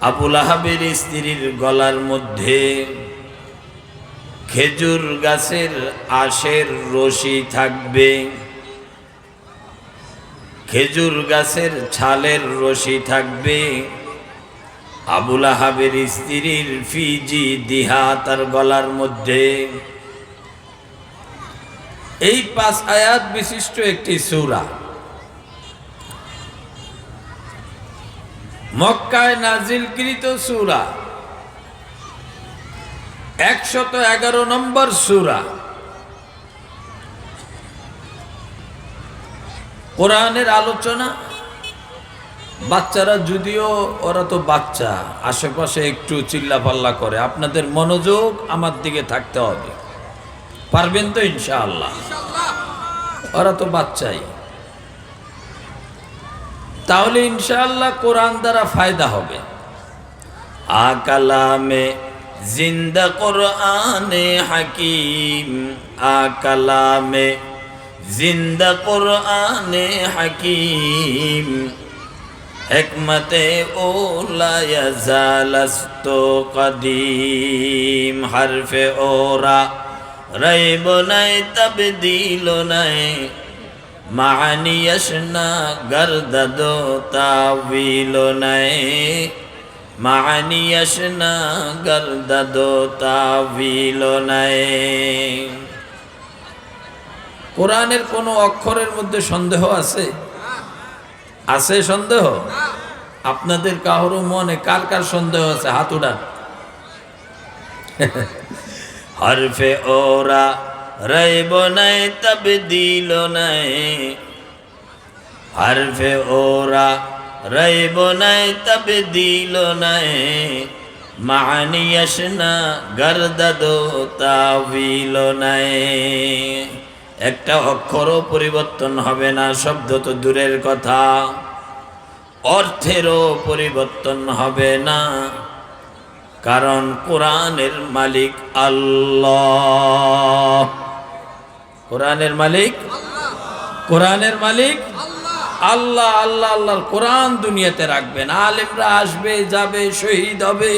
আবু লাহাবের স্ত্রীর গলার মধ্যে খেজুর গাছের আঁশের রশি থাকবে, খেজুর গাছের ছালের রশি থাকবে। আবু লাহাবের স্ত্রীর ফিজি দিহা, তার গলার মধ্যে। এই 5 আয়াত বিশিষ্ট একটি সূরা মক্কায় নাজিলকৃত সূরা, 111 নম্বর সূরা। কোরআনের আলোচনা। বাচ্চারা যদিও ওরা তো বাচ্চা, আশেপাশে একটু চিল্লাপাল্লা করে, আপনাদের মনোযোগ আমার দিকে থাকতে হবে। পারবেন তো ইনশাআল্লাহ? ওরা তো বাচ্চাই, তাহলে ইনশাআল্লাহ কোরআন দ্বারা ফায়দা হবে। আকালামে জিন্দা কোরআনে হাকিম, আকালামে জিন্দা কোরআনে হাকিম, হিকমতে ওলা ইয়াজালাস্তু কদিম। হরফে ওরা রাইব নাই, তাবদীল নাই, মানি ইয়াশনা গরদদ তাওয়িল নাই, মানি ইয়াশনা গরদদ তাওয়িল নাই। কোরআনের কোন অক্ষরের মধ্যে সন্দেহ আছে? আছে সন্দেহ? আপনাদের কারো মনে কার কার সন্দেহ আছে? হাত উঠান। হরফে ওরা রাইব নাই, তাবদীল নাই, হরফে ওরা রাইব নাই, তাবদীল নাই, মানি ইয়াশনা গরদদ তাওয়িল নাই। একটা অক্ষরও পরিবর্তন হবে না, শব্দ তো দূরের কথা, অর্থেরও পরিবর্তন হবে না, কারণ কোরআনের মালিক আল্লাহ। কোরআনের মালিক, কোরআনের মালিক আল্লাহ। আল্লাহ আল্লাহর কোরআন দুনিয়াতে রাখবেন। আলেমরা আসবে যাবে, শহীদ হবে,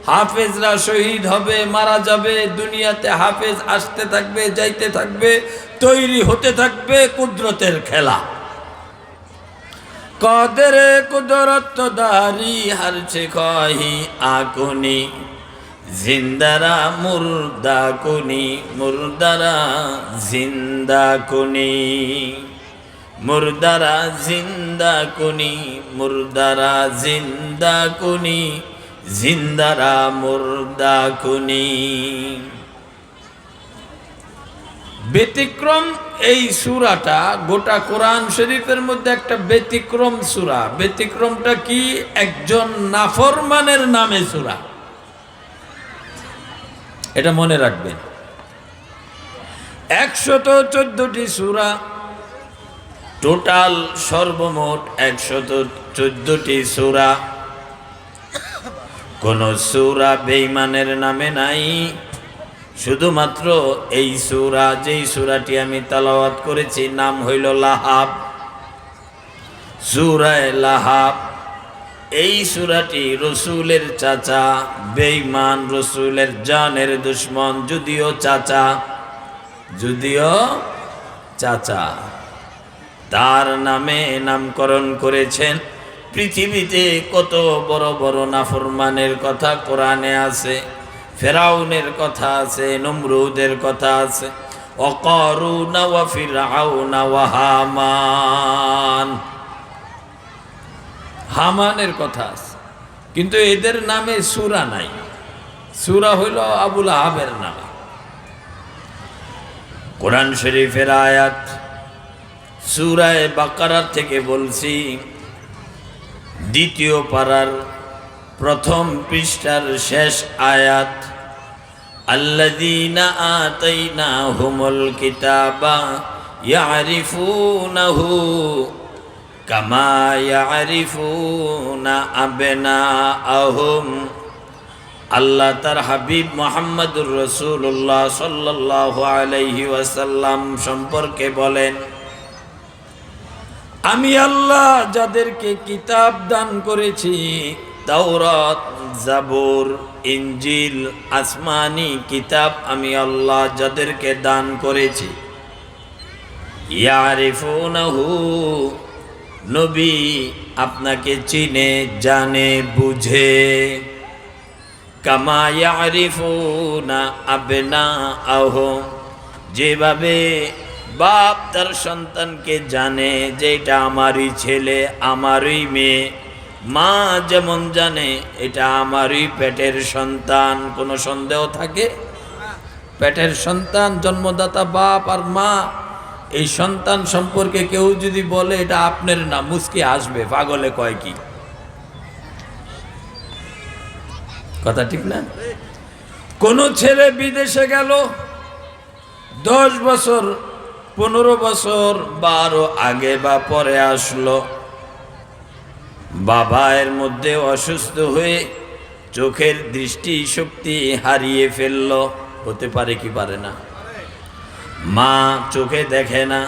হাফেজরা শহীদ হবে, মারা যাবে। দুনিয়াতে হাফেজ আসতে থাকবে, যাইতে থাকবে, তৈরি হতে থাকবে। কুদরতের খেলা। কদরে কুদরত দারি হরছে কহি আকুনি, জিন্দারা মুর্দা কুনি, মুর্দারা জিন্দা কুনি, মুর্দারা জিন্দা কুনি, মুর্দারা জিন্দা কুনি, জিন্দারা মুর্দা কুনি। ব্যতিক্রম এই সূরাটা গোটা কোরআন শরীফের মধ্যে একটা ব্যতিক্রম সূরা। ব্যতিক্রমটা কি? একজন নাফরমানের নামে সূরা। এটা মনে রাখবেন। 114টি সূরা, টোটাল সর্বমোট 114টি সূরা। কোন সূরা বেঈমানের নামে নাই। শুধুমাত্র এই সূরা, যেই সূরাটি আমি তেলাওয়াত করেছি, নাম হইল লাহাব, সূরা লাহাব। এই সূরাটি রসুলের চাচা বেঈমান, রসুলের জানের দুশমন, যদিও চাচা, যদিও চাচা, তার নামে নামকরণ করেছেন। পৃথিবীতে কত বড় বড় নাফরমানের কথা কোরআনে আছে। ফেরাউনের কথা আছে, নমরুদের কথা আছে, ওয়াকারুন ওয়া ফিরআউন ওয়া হামান, হামানের কথা আছে। কিন্তু এদের নামে সূরা নাই। সূরা হইল আবু লাহাবের নামে। কোরআন শরীফের আয়াত সূরা বাকারা থেকে বলছি, 2য় পারার 1ম পৃষ্ঠার শেষ আয়াত, আল্লাযীনা আতাইনাহুমুল কিতাবা ইয়ারিফুনাহু কামা ইয়ারিফুনা আবনাআহুম। আল্লাহ তার হাবিব মুহাম্মদুর রাসূলুল্লাহ সাল্লাল্লাহু আলাইহি ওয়াসাল্লাম সম্পর্কে বলেন, আমি আল্লাহ যাদেরকে কিতাব দান করেছি তাওরাত, জাবুর, ইনজিল, আসমানি কিতাব আমি আল্লাহ যাদেরকে দান করেছি, ইয়ারিফুনাহু, নবী আপনাকে চিনে জানে বুঝে, কামা ইয়ারিফুনা আবনাআহুম, যেভাবে বাপ তার সন্তানকে জানে যে এটা আমারই ছেলে, আমারই মেয়ে, মা যেমন জানে এটা আমারই পেটের সন্তান। কোনো সন্দেহ থাকে? পেটের সন্তান, জন্মদাতা বাপ আর মা, এই সন্তান সম্পর্কে কেউ যদি বলে এটা আপনার না, মুচকি আসবে, পাগলে কয় কি? কথা ঠিক না? কোন ছেলে বিদেশে গেল, 10 বছর 15 বছর বা আরো আগে বা পরে আসলো, বাবা এর মধ্যে অসুস্থ হয়ে চোখের দৃষ্টি শক্তি হারিয়ে ফেলল, হতে পারে কি পারে না? মা চোখে দেখে না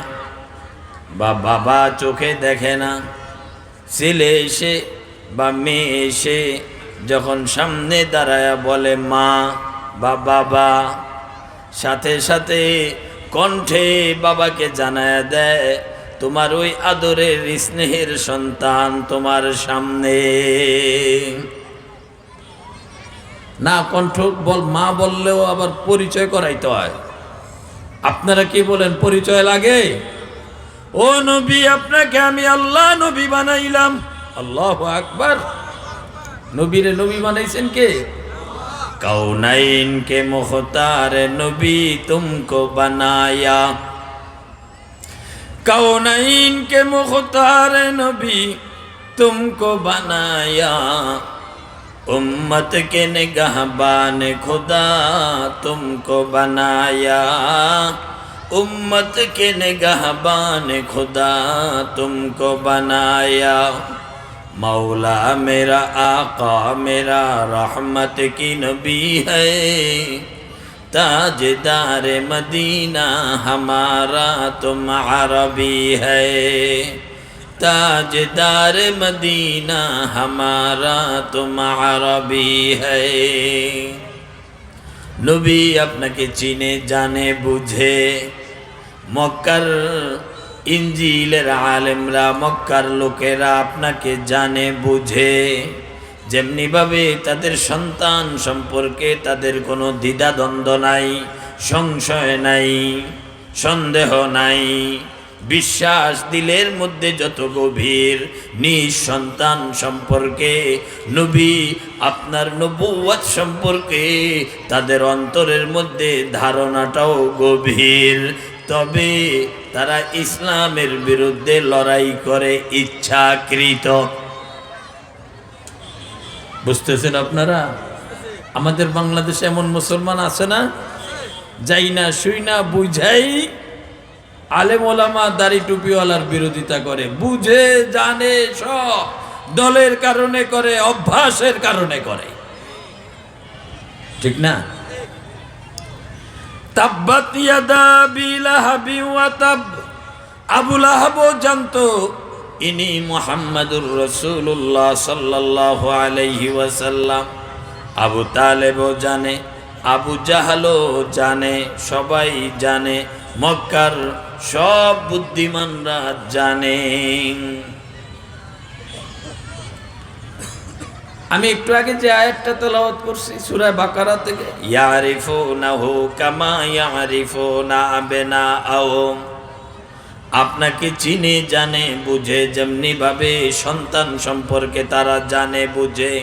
বা বাবা চোখে দেখে না, ছেলে এসে বা মেয়ে এসে যখন সামনে দাঁড়ায়া বলে মা বা বাবা, সাথে সাথে কণ্ঠে বাবাকে জানায়া দেয় তোমার ওই আদরের স্নেহের সন্তান তোমার সামনে। না কণ্ঠ বল, মা বললেও আবার পরিচয় করাইতে হয়। আপনারা কি বলেন, পরিচয় লাগে? ও নবী, আপনাকে আমি আল্লাহ নবী বানাইলাম। আল্লাহু আকবার। নবীরে নবী বানাইছেন কে? কাউনাইন के मुख्तार नबी तुमको बनाया, काउनाइन के मुख्तार नबी तुमको बनाया, उम्मत के निगहबान खुदा तुमको बनाया, उम्मत के निगहबान खुदा तुमको बनाया, मौला मेरा आका मेरा रहमत की नबी है, ताजदार मदीना हमारा तुम अरबी है, ताजदार मदीना हमारा तुम अरबी है। नबी আপনাকে চিনে জানে বুঝে, মক্কার ইনজিলের আলেমরা, মক্কার লোকেরা আপনাকে জানে বুঝে, যেমনিভাবে তাদের সন্তান সম্পর্কে তাদের কোনো দ্বিধাদ্বন্দ্ব নাই, সংশয় নাই, সন্দেহ নাই, বিশ্বাস দিলের মধ্যে যত গভীর, নিজ সন্তান সম্পর্কে, নবী আপনার নবুয়ত সম্পর্কে তাদের অন্তরের মধ্যে ধারণাটাও গভীর। তবে তারা ইসলামের বিরুদ্ধে লড়াই করে ইচ্ছাকৃত। বুঝতেছেন আপনারা? আমাদের বাংলাদেশে এমন মুসলমান আছে না, যাই না শুই না বুঝাই আলেম ওলামা দাড়ি টুপিওয়ালার বিরোধিতা করে, বুঝে জানে সব, দলের কারণে করে, অভ্যাসের কারণে করে, ঠিক না? তাব্বাত ইয়াদা বিলাহাবি ওয়া তাব, আবু লাহাবও জানতো ইনি মুহাম্মাদুর রাসূলুল্লাহ সাল্লাল্লাহু আলাইহি ওয়াসাল্লাম, আবু তালেবও জানে, আবু জাহালও জানে, সবাই জানে, মক্কার সব বুদ্ধিমানরা জানে। আমি একটু আগে যে আয়াতটা তেলাওয়াত করছি সূরা বাকারা থেকে, ইয়ারিফুনাহু কামা ইয়ারিফুনা আবনাআহুম, আপনাকে চিনে জানে বুঝে যেমনি ভাবে সন্তান সম্পর্কে তারা জানে বুঝে।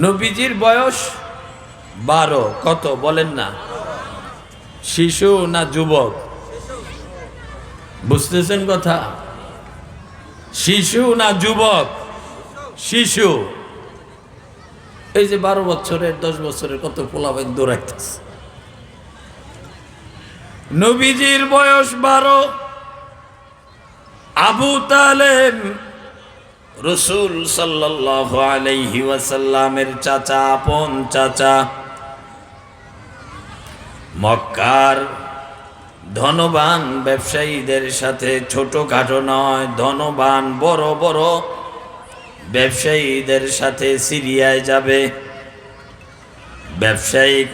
নবীজির বয়স 12, কত বলেন না? শিশু না যুবক? বুঝতেছেন কথা? শিশু না যুবক? শিশু। এই যে 12 বছরের 10 বছরের কত পোলাপাইন দৌড়াইতেছে। নবীজির বয়স 12। আবু তালেব রাসূল সাল্লাল্লাহু আলাইহি ওয়াসাল্লামের চাচা, আপন চাচা, মক্কার ধনবান ব্যবসায়ীদের সাথে ছোটখাটো নয়, ধনবান বড় বড় ব্যবসায়ীদের সাথে সিরিয়ায় যাবে ব্যবসায়িক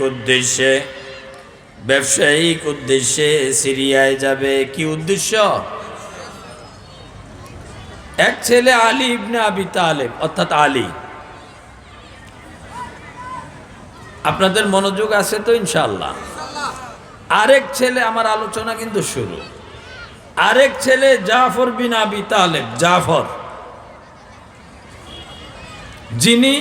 উদ্দেশ্যে সিরিয়ায় যাবে। কি উদ্দেশ্য? এক ছেলে আলী ইবনে আবি তালেব, অর্থাৎ আলী। আপনাদের মনোযোগ আছে তো ইনশাআল্লাহ? আরেক ছেলে, আমার আলোচনা কিন্তু শুরু, আরেক ছেলে জাফর বিন আবি তালেব, জাফর, যিনি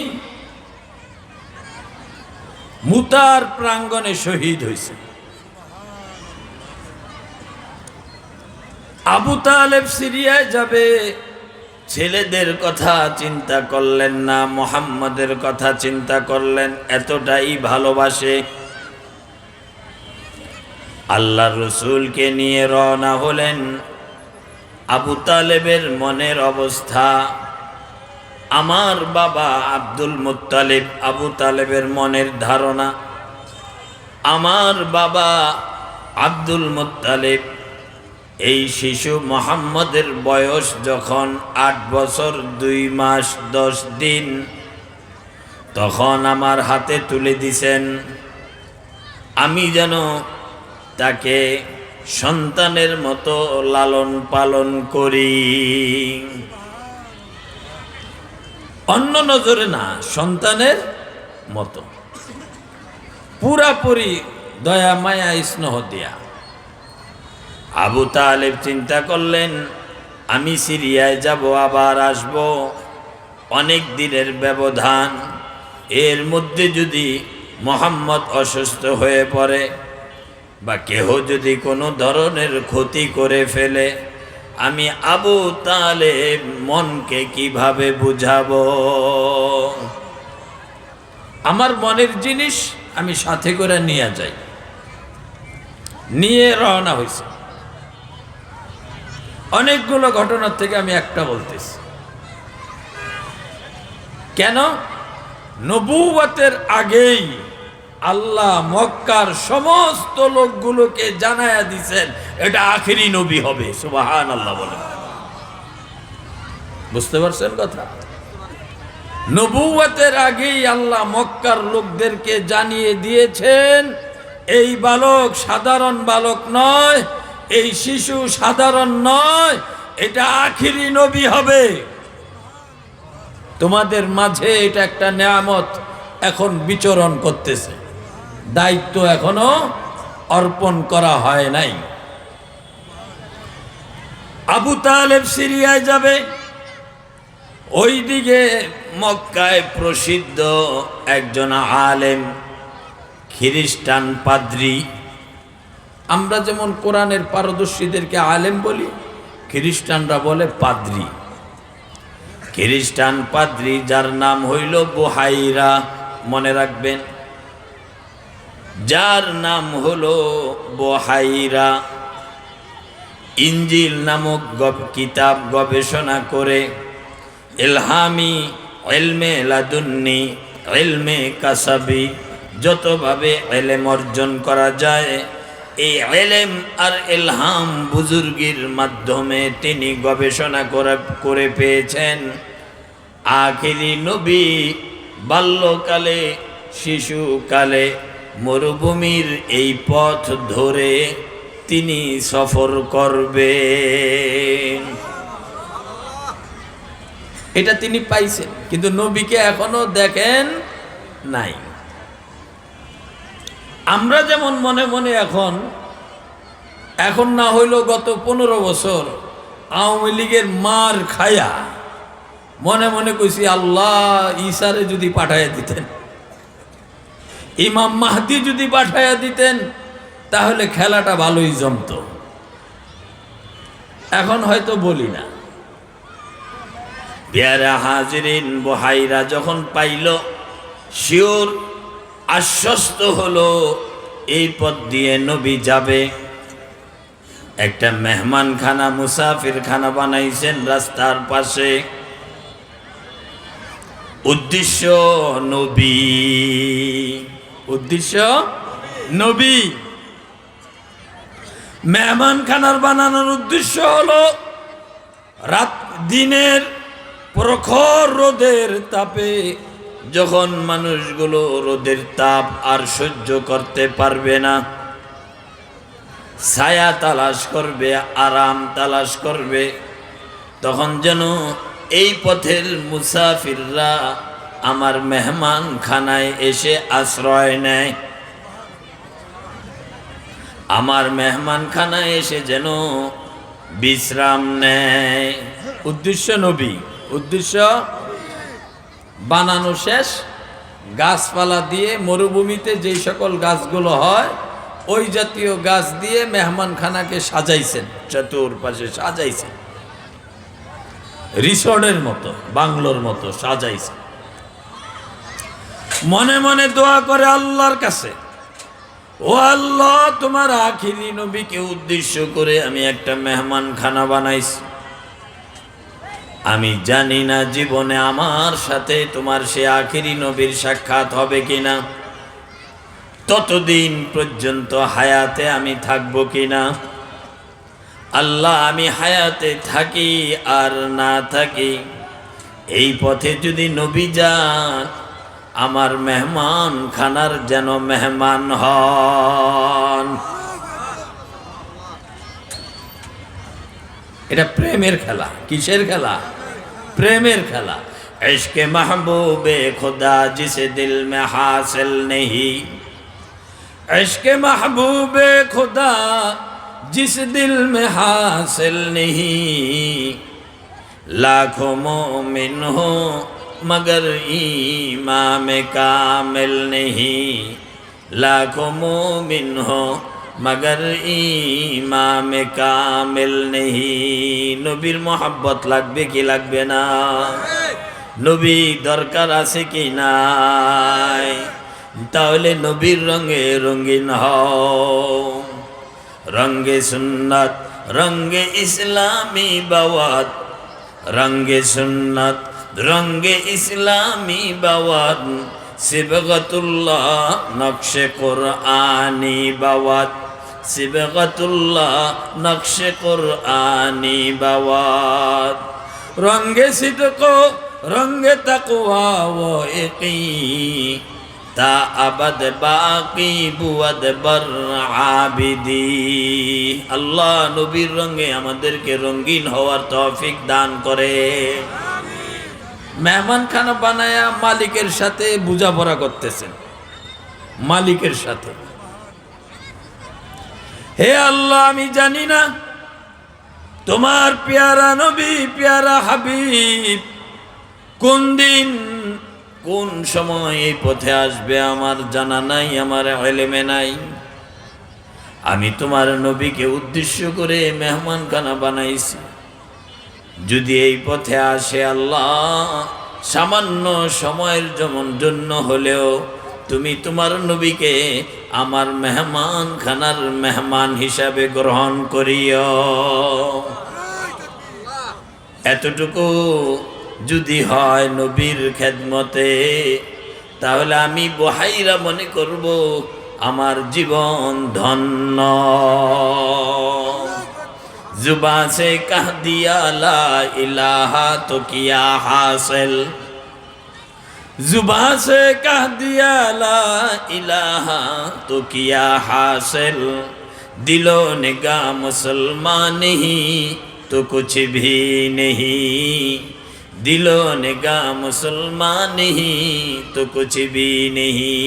মুতার প্রাঙ্গণে শহীদ হয়েছে। আবু তালেব সিরিয়ায় যাবে, ছেলেদের কথা চিন্তা করলেন না, মুহাম্মাদের কথা চিন্তা করলেন, এতটাই ভালোবাসে। আল্লাহর রাসূলকে নিয়ে রওনা হলেন। আবু তালেবের মনের অবস্থা, আমার বাবা আব্দুল মুত্তালিব, আবু তালেবের মনের ধারণা, আমার বাবা আব্দুল মুত্তালিব, এই শিশু মুহাম্মদের বয়স যখন 8 বছর 2 মাস 10 দিন, তখন আমার হাতে তুলে দিছেন, আমি যেন তাকে সন্তানের মতো লালন পালন করি। অন্য নজরে না, সন্তানের মতো পুরাপুরি দয়া মায়া স্নেহ দিয়া। আবু তালেব চিন্তা করলেন, আমি সিরিয়ায় যাব, আবার আসব, অনেক দিনের ব্যবধান, এর মধ্যে যদি মুহাম্মদ অসুস্থ হয়ে পড়ে বা কেহ যদি কোনো ধরনের ক্ষতি করে ফেলে, আমি আবু তালেব মনকে কিভাবে বুঝাবো? আমার মনের জিনিস আমি সাথে করে নিয়ে যাই। নিয়ে রওনা হয়েছে। অনেকগুলো ঘটনার থেকে আমি একটা বলতেছি। কেন? নবুয়তের আগেই আল্লাহ মক্কার সমস্ত লোকগুলোকে জানায়া দিয়েছেন এটা আখেরি নবী হবে। সুবহানাল্লাহ বলেন। বুঝতে পারছেন কথা? নবুয়তের আগেই আল্লাহ মক্কার লোকদেরকে জানিয়ে দিয়েছেন এই বালক সাধারণ বালক নয়, এই শিশু সাধারণ নয়, এটা আখেরি নবী হবে। তোমাদের মাঝে এটা একটা নেয়ামত এখন বিচরণ করতেছে, দায়িত্ব এখনো অর্পণ করা হয় নাই। আবু তালেব সিরিয়ায় যাবে, ওইদিকে মক্কায় প্রসিদ্ধ একজন আলেম, খ্রিস্টান পাদ্রী। আমরা যেমন কোরআনের পারদর্শীদেরকে আলেম বলি, খ্রিস্টানরা বলে পাদ্রী। খ্রিস্টান পাদ্রী যার নাম হইল বুহাইরা, মনে রাখবেন, যার নাম হলো বুহাইরা, ইনজিল নামক কিতাব গবেষণা করে ইলহামি, ইলমে লাদুন্নি, ইলমে কাসাবি, যতভাবে ইলম অর্জন করা যায়, এই ইলম আর ইলহাম বুজুর্গির মাধ্যমে তিনি গবেষণা করে পেয়েছেন আখেরি নবী বাল্যকালে, শিশুকালে মরুভূমির এই পথ ধরে তিনি সফর করবেন। এটা তিনি পাইছেন, কিন্তু নবীকে এখনো দেখেন নাই। আমরা যেমন মনে মনে এখন না হইল গত 15 বছর আওয়ামী লীগের মার খায়া মনে মনে কইছি আল্লাহ ঈসারে যদি পাঠাইয়া দিতেন, ইমাম মাহদি যদি পাঠাইয়া দিতেন, তাহলে খেলাটা ভালোই জমতো। এখন হয়তো বলি না। পেয়ারা হাজিরিন, বুহাইরা যখন পাইল, শিওর আশ্বস্ত হলো এই পথ দিয়ে নবী যাবে। একটা মেহমানখানা, মুসাফির খানা বানাইছেন রাস্তার পাশে, উদ্দেশ্য নবী, উদ্দেশ্য নবী। মেহমানখানার বানানোর উদ্দেশ্য হলো দিনের প্রখর রোদের তাপে যখন মানুষগুলো রোদের তাপ আর সহ্য করতে পারবে না, ছায়া তালাশ করবে, আরাম তালাশ করবে, তখন যেন এই পথের মুসাফিররা আমার মেহমান খানায় এসে আশ্রয় নেয়, আমার মেহমান খানায় এসে যেন বিশ্রাম নেয়। উদ্দেশ্য নবী, উদ্দেশ্য বানানো শেষ, গাছপালা দিয়ে মরুভূমিতে যেই সকল গাছগুলো হয় ওই জাতীয় গাছ দিয়ে মেহমানখানাকে সাজাইছেন, চতুর্পাশে সাজাইছেন, রিসোর্টের মতো, বাংলোর মতো সাজাইছেন। মনে মনে দোয়া করে আল্লাহর কাছে, ও আল্লাহ, তোমার আখিরি নবীকে উদ্দেশ্য করে আমি একটা মেহমানখানা বানাইছি। আমি জানি না জীবনে আমার সাথে তোমার সে আখিরি নবীর সাক্ষাৎ হবে কিনা, ততদিন পর্যন্ত হায়াতে আমি থাকবো কিনা। আল্লাহ, আমি হায়াতে থাকি আর না থাকি, এই পথে যদি নবী যান, আমার মেহমান খানার যেন মেহমান হন। এটা প্রেমের খেলা। কিসের খেলা? প্রেমের খেলা। ইশকে महबूबे खुदा जिसे दिल में हासिल नहीं, इश्के महबूबे खुदा जिस दिल में हासिल नहीं, लाखों मोमिन हो मगर ईमान में कामिल नहीं, लाखों मोमिन हो मगर ईमान में कामिल नहीं। नबीर मोहब्बत লাগবে কি লাগবে না? নবী দরকার আছে কি নাই? তাহলে নবীর রঙে রঙিন হও, রঙে সুন্নাত রঙে ইসলামী বাওয়াত, রঙে সুন্নাত রঙে ইসলামী বাওয়াত, সিবগতুল্লাহ নকশে কুরআনি বাওয়াত, সিবগতুল্লাহ নকশে কুরআনি বাওয়াত, রঙে সিদক রঙে তাকওয়া ও ইকি, তা আবাদ বাকি বুয়াদ বর আবিদি। আল্লাহ নবীর রঙে আমাদেরকে রঙিন হওয়ার তৌফিক দান করে। মেহমানখানা বানায়া মালিকের সাথে বোঝাপড়া করতেছেন, মালিকের সাথে। হে আল্লাহ, আমি জানি না তোমার পেয়ারা নবী, পেয়ারা হাবিব কোন দিন কোন সময় এই পথে আসবে আমার জানা নাই, আমার ইলমে নাই। আমি তোমার নবীকে উদ্দেশ্য করে মেহমানখানা বানাইছি। যদি এই পথে আসে আল্লাহ, সামান্য সময়ের জন্য হলেও তুমি তোমার নবীকে আমার মেহমানখানার মেহমান হিসাবে গ্রহণ করিও। এতটুকু যদি হয় নবীর খেদমতে, তাহলে আমি বহাইরা মনে করব আমার জীবন ধন্য। जुबा से कह दिया ला इलाहा तो किया हासिल, जुबा से कह दिया ला इलाहा तो किया हासिल, दिलो निगाह मुसलमान नहीं तो कुछ भी नहीं, दिलो निगाह मुसलमान नहीं तो कुछ भी नहीं।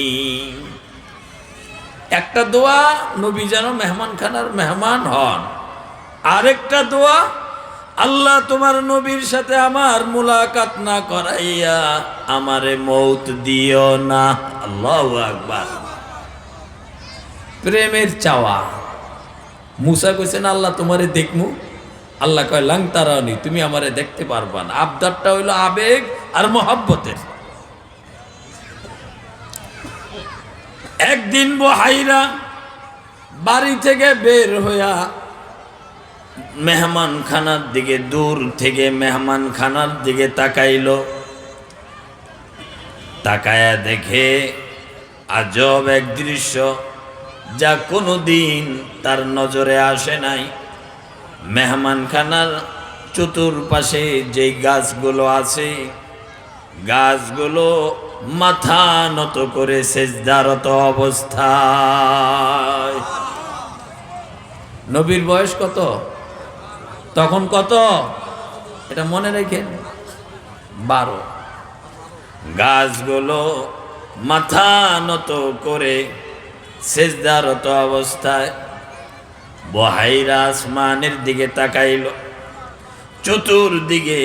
একটা দোয়া, নবী যেন মেহমানখানার মেহমান হন। আরেকটা দোয়া, আল্লাহ তোমার নবীর সাথে আমার মুলাকাত না করাইয়া আমারে মৌত দিও না। আল্লাহু আকবার। প্রেমের চাওয়া। মুসা কইছেন আল্লাহ তোমারে দেখমু, আল্লাহ কয় লাং তারানি, তুমি আমারে দেখতে পারবা না। আবদারটা হইল আবেগ আর মহব্বতের। একদিন বহাইরা বাড়ি থেকে বের হইয়া মেহমানখানার দিকে, দূর থেকে মেহমানখানার দিকে তাকাইল। তাকায়া দেখে আজব এক দৃশ্য, যা কোনোদিন তার নজরে আসে নাই। মেহমানখানার চতুর্পাশে যেই গাছগুলো আছে গাছগুলো মাথা নত করে সেজদারত অবস্থায়। নবীর বয়স কত তখন? কত? এটা মনে রেখেন, 12। গাছগুলো মাথা নত করে সেজদারত অবস্থায় বুহাইরা আসমানের দিকে তাকাইল। চতুর্দিকে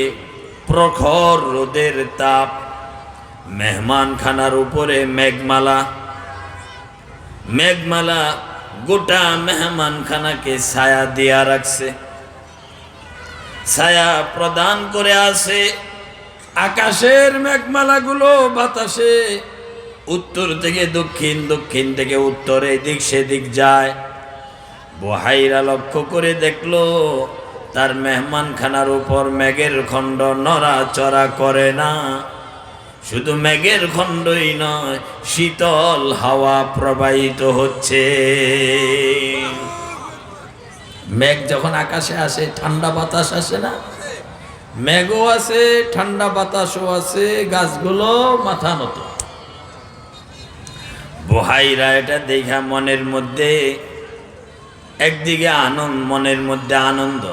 প্রখর রোদের তাপ, মেহমানখানার উপরে মেঘমালা। মেঘমালা গোটা মেহমানখানাকে ছায়া দিয়া রাখছে, ছায়া প্রদান করে আছে। আকাশের মেঘমালাগুলো বাতাসে উত্তর থেকে দক্ষিণ, দক্ষিণ থেকে উত্তর, এদিক সেদিক যায়। বুহাইরা লক্ষ্য করে দেখলো তার মেহমানখানার উপর মেঘের খণ্ড নড়াচড়া করে না। শুধু মেঘের খণ্ডই নয়, শীতল হাওয়া প্রবাহিত হচ্ছে। মেঘ যখন আকাশে আসে ঠান্ডা বাতাস আসে না? মেঘও আছে, ঠান্ডা বাতাসও আছে, গাছগুলো মাথা নত। বুহাইরা এটা দেখা মনের মধ্যে একদিকে আনন্দ, মনের মধ্যে আনন্দ।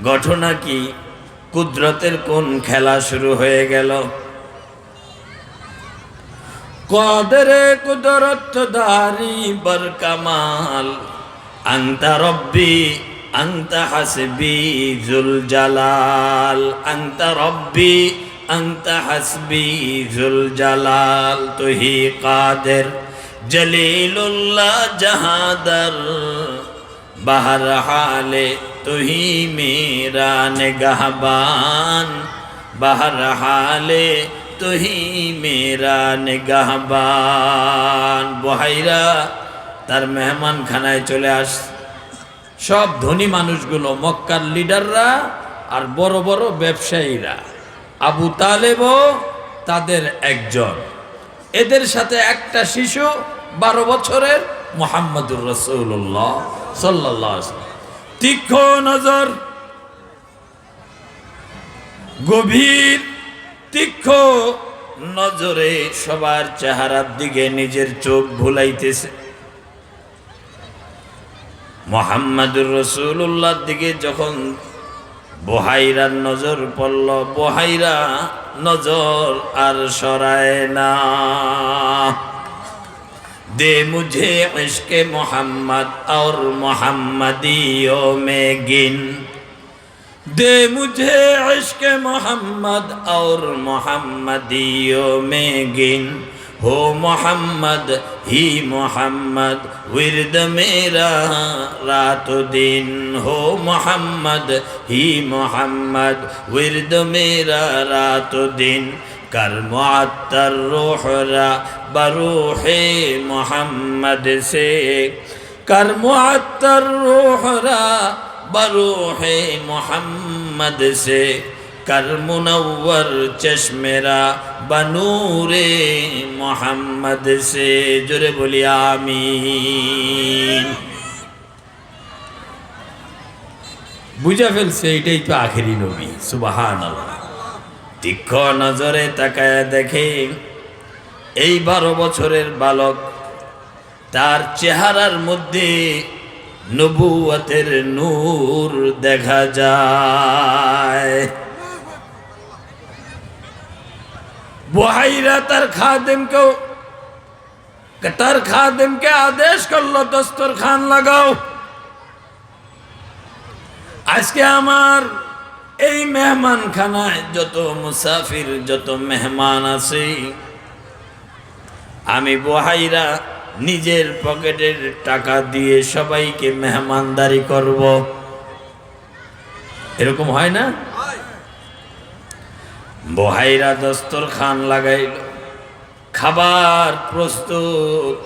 ঘটনা কি? কুদরতের কোন খেলা শুরু হয়ে গেল। কদরে কুদরত দারি বর কামাল, আনতা রব্বি আনতা হাসবি জুল জালাল, আনতা রব্বি আনতা হাসবি জুল জালাল। তুহি কাদের জলিলুল্লাহ জাহাদর, বাহর হালে তুহি মেরা নিগাহবান, বাহর হালে তুহি মেরা নিগাহবান। বুহাইরা তার মেহমান খানায় চলে আস। সব ধনী মানুষগুলো, মক্কার লিডাররা আর বড় বড় ব্যবসায়ীরা, আবু তালেবও তাদের একজন, এদের সাথে একটা শিশু 12 বছরের মুহাম্মদুর রাসূলুল্লাহ সাল্লাল্লাহু আলাইহি ওয়াসাল্লাম। তীক্ষ্ণ নজর, গভীর তীক্ষ্ণ নজরে সবার চেহারার দিকে নিজের চোখ ভুলাইতেছে। মুহাম্মদুর রাসূলুল্লাহর দিকে যখন বুহাইরার নজর পড়ল, বুহাইরা নজর আর সরায় না। दे मुझे इश्क मोहम्मद और मोहम्मदियों में गिन, दे मुझे इश्क मोहम्मद और मोहम्मदियों में गिन, हो मोहम्मद ही मोहम्मद विरद मेरा रात दिन, हो मोहम्मद ही मोहम्मद विरद मेरा रात दिन। कर मुअत्तर रूहरा बरूहे मोहम्मद से, कर मुअत्तर रूहरा बरूहे मोहम्मद से, कर मुनव्वर चश्मेरा बनूरे मोहम्मद से। जोरे बोली आमीन। বুঝা ফেলছে এটাই তো আখেরি নবী। সুবহানাল্লাহ। তীক্ষ্ণ নজরে তাকায় দেখে এই 12 বছরের বালক, তার চেহারার মধ্যে নবুয়তের নূর দেখা যায়। বুহাইরা তার খাদেমকে আদেশ করলো, দস্তরখান লাগাও। আজকে আমার এই মেহমানখানায় যত মুসাফির, যত মেহমান আছে, আমি বুহাইরা নিজের পকেটের টাকা দিয়ে সবাইকে মেহমানদারি করব। এরকম হয় না? বুহাইরা দস্তরখান লাগাইল, খাবার প্রস্তুত,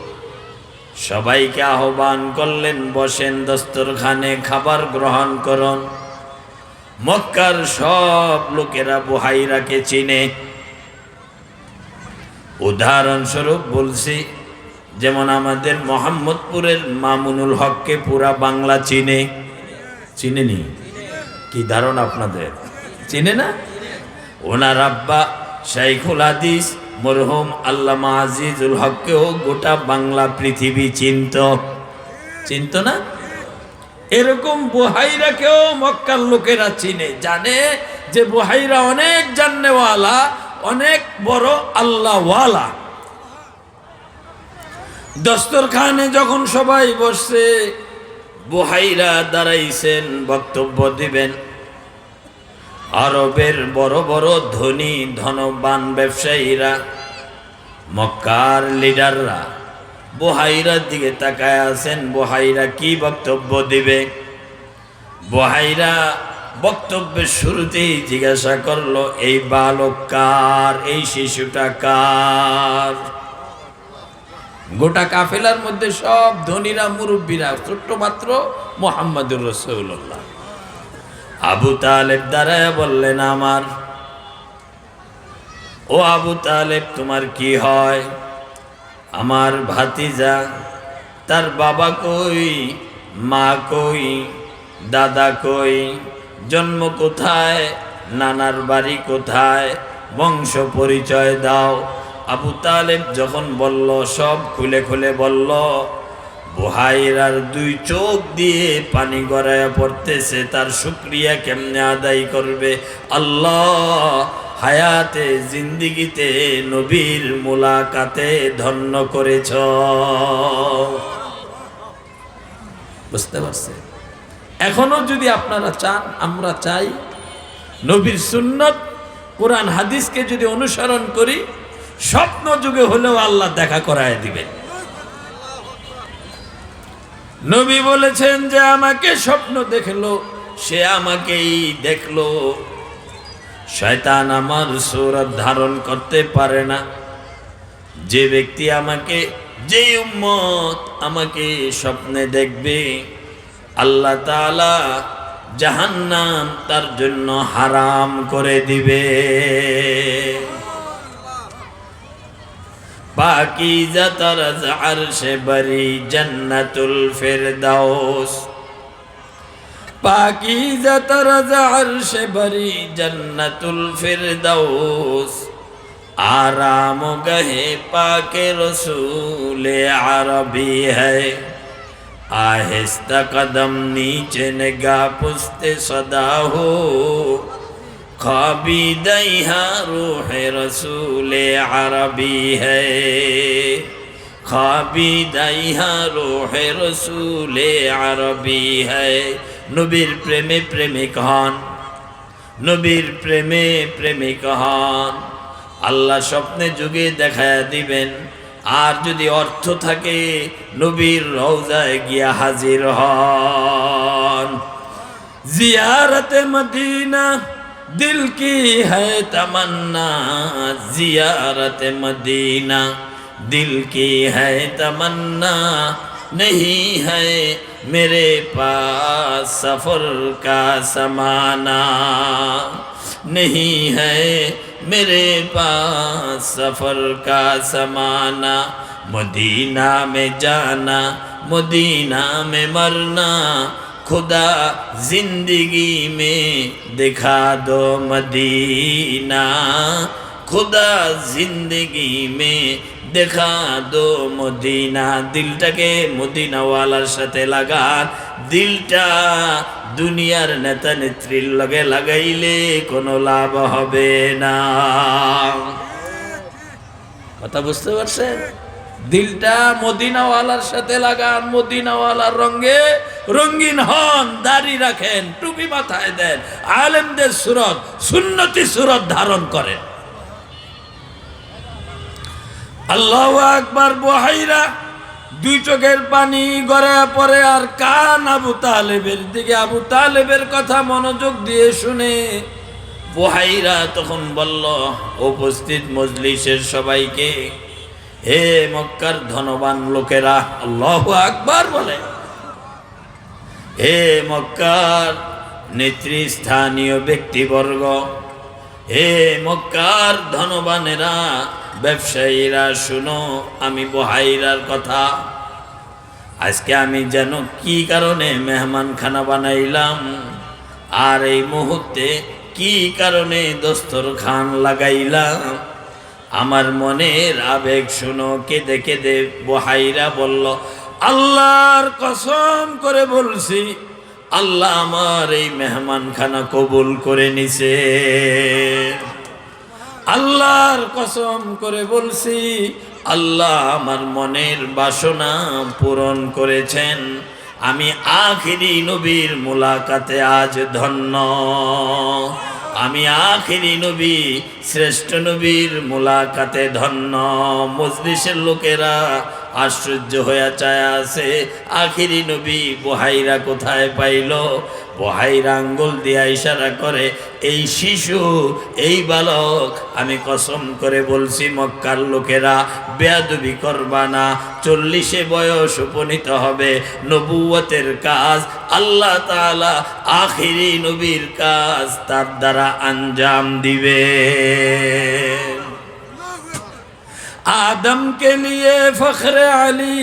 সবাইকে আহ্বান করলেন, বসেন দস্তরখানে, খাবার গ্রহণ করুন। মক্কার সব লোকেরা বুহাইরাকে চিনে। উদাহরণস্বরূপ বলছি, যেমন আমাদের মোহাম্মদপুরের মামুনুল হককে পুরা বাংলা চিনে। চিনেনি? কি ধারণা আপনাদের? চিনে না? ওনার আব্বা শাইখুল হাদিস মরহুম আল্লামা আজিজুল হককেও গোটা বাংলা পৃথিবী চিনত না? এরকম বুহাইরাকেও মক্কার লোকেরা চিনে, জানে যে বুহাইরা অনেক জান্নেওয়ালা, অনেক বড় আল্লাহওয়ালা। দস্তরখানে যখন সবাই বসছে, বুহাইরা দাঁড়াইছেন বক্তব্য দিবেন। আরবের বড় বড় ধনী ধনবান ব্যবসায়ীরা, মক্কার লিডাররা বুহাইরার দিকে তাকায় আছেন, বুহাইরা কি বক্তব্য দিবে। বুহাইরা বক্তব্যের শুরুতেই জিজ্ঞাসা করলো, এই বালক কার, এই শিশুটা কার? গোটা কাফেলার মধ্যে সব ধনীরা মুরব্বীরা, ছোট্ট মাত্র মুহাম্মদুর রাসূলুল্লাহ। আবু তালেব দাঁড়ায় বললেন, আমার। ও আবু তালেব, তোমার কি হয়? আমার ভাতিজা। তার বাবা কই, মা কই, দাদা কই, জন্ম কোথায়, নানার বাড়ি কোথায়, বংশ পরিচয় দাও। আবু তালেব যখন বলল, সব খুলে খুলে বলল, বুহাইরার দুই চোখ দিয়ে পানি গড়ায় পড়তেছে। তার শুকরিয়া কেমনে আদায় করবে? আল্লাহ হায়াতে জিন্দিগিতে নবীর মুলাকাতে ধন্য করেছ। বুঝতে পারছে? এখনো যদি আপনারা চান, আমরা চাই, নবীর সুন্নত কোরআন হাদিসকে যদি অনুসরণ করি, স্বপ্ন যুগে হলেও আল্লাহ দেখা করায় দিবেন। নবী বলেছেন যে আমাকে স্বপ্ন দেখলো, সে আমাকেই দেখলো। শয়তান আমার সূরত ধারণ করতে পারে না। যে ব্যক্তি আমাকে, যে উম্মত আমাকে স্বপ্নে দেখবে, আল্লাহ তাআলা জাহান্নাম তার জন্য হারাম করে দিবে। পাকিজা তারাজ আরশে বরি জান্নাতুল ফিরদাউস, পাকিজা তারাজ আরশে বরি জান্নাতুল ফিরদাউস, आराम गहे पाके रसूले अरबी है, आहिस्ता कदम नीचे निगाह पुस्ते सदा हो, ख्वाबी दईहा रूह रसूले अरबी है, ख्वाबी दईहा रूह रसूले अरबी है। नबीर प्रेमे प्रेमिक हन, नबीर प्रेमे प्रेमिक हन। আল্লাহ স্বপ্নে যুগে দেখায়া দিবেন। আর যদি অর্থ থাকে, নবীর রওজায় গিয়া হাজির হন। জিয়ারতে মদিনা দিল কি হ্যায় তামান্না, জিয়ারতে মদিনা দিল কি হ্যায় তামান্না, नहीं है मेरे पास सफर का समाना, नहीं है मेरे पास सफर का समाना, मदीना में जाना मदीना में मरना, खुदा जिंदगी में दिखा दो मदीना, खुदा जिंदगी में দেখা দো মদিনা। দিলটাকে মদিনাওয়ালার সাথে লাগান। দিলটা দুনিয়ার নেতা নেত্রীর লগে লাগাইলে কোনো লাভ হবে না। কথা বুঝতে পারছেন? দিলটা মদিনাওয়ালার সাথে লাগান, মদিনাওয়ালার রঙে রঙিন হন, দাড়ি রাখেন, টুপি মাথায় দেন, আলেমদের সুরত সুন্নতি সুরত ধারণ করেন। আল্লাহু আকবার। বুহাইরা দুই চোখের পানি গড়ে পড়ে আর কান আবু তালেবের দিকে। আবু তালেবের কথা মনোযোগ দিয়ে শুনে বুহাইরা তখন বলল উপস্থিত মজলিসের সবাইকে, হে মক্কার ধনবান লোকেরা, আল্লাহু আকবার বলে, হে মক্কার নেতৃস্থানীয় ব্যক্তিবর্গ, হে মক্কার ধনবানেরা, ব্যবসায়ীরা, শুনো আমি বুহাইরার কথা। আজকে আমি যেন কি কারণে মেহমান খানা বানাইলাম, আর এই মুহূর্তে কি কারণে দস্তরখান লাগাইলাম, আমার মনের আবেগ শুনো। কেঁদে কেঁদে বুহাইরা বলল, আল্লাহর কসম করে বলছি, আল্লাহ আমার এই মেহমানখানা কবুল করে নিছে। আল্লাহর কসম করে বলছি, আল্লাহ আমার মনের বাসনা পূরণ করেছেন। আমি আখিরি নবীর মুলাকাতে আজ ধন্য। আমি আখিরি নবী, শ্রেষ্ঠ নবীর মুলাকাতে ধন্য। মজলিসের লোকেরা আশ্চর্য হয়ে চায় আছে, আখিরি নবী বুহাইরা কোথায় পাইল? বুহাইরা আঙ্গুল দিয়া ইশারা করে, এই শিশু, এই বালক, আমি কসম করে বলছি মক্কার লোকেরা বেয়াদবি করবা না। 40 বয়স উপনীত হবে, নবুয়তের কাজ আল্লাহ তাআলা আখিরি নবীর কাজ তার দ্বারা अंजाम दिवे। आदम के लिए फख्र अली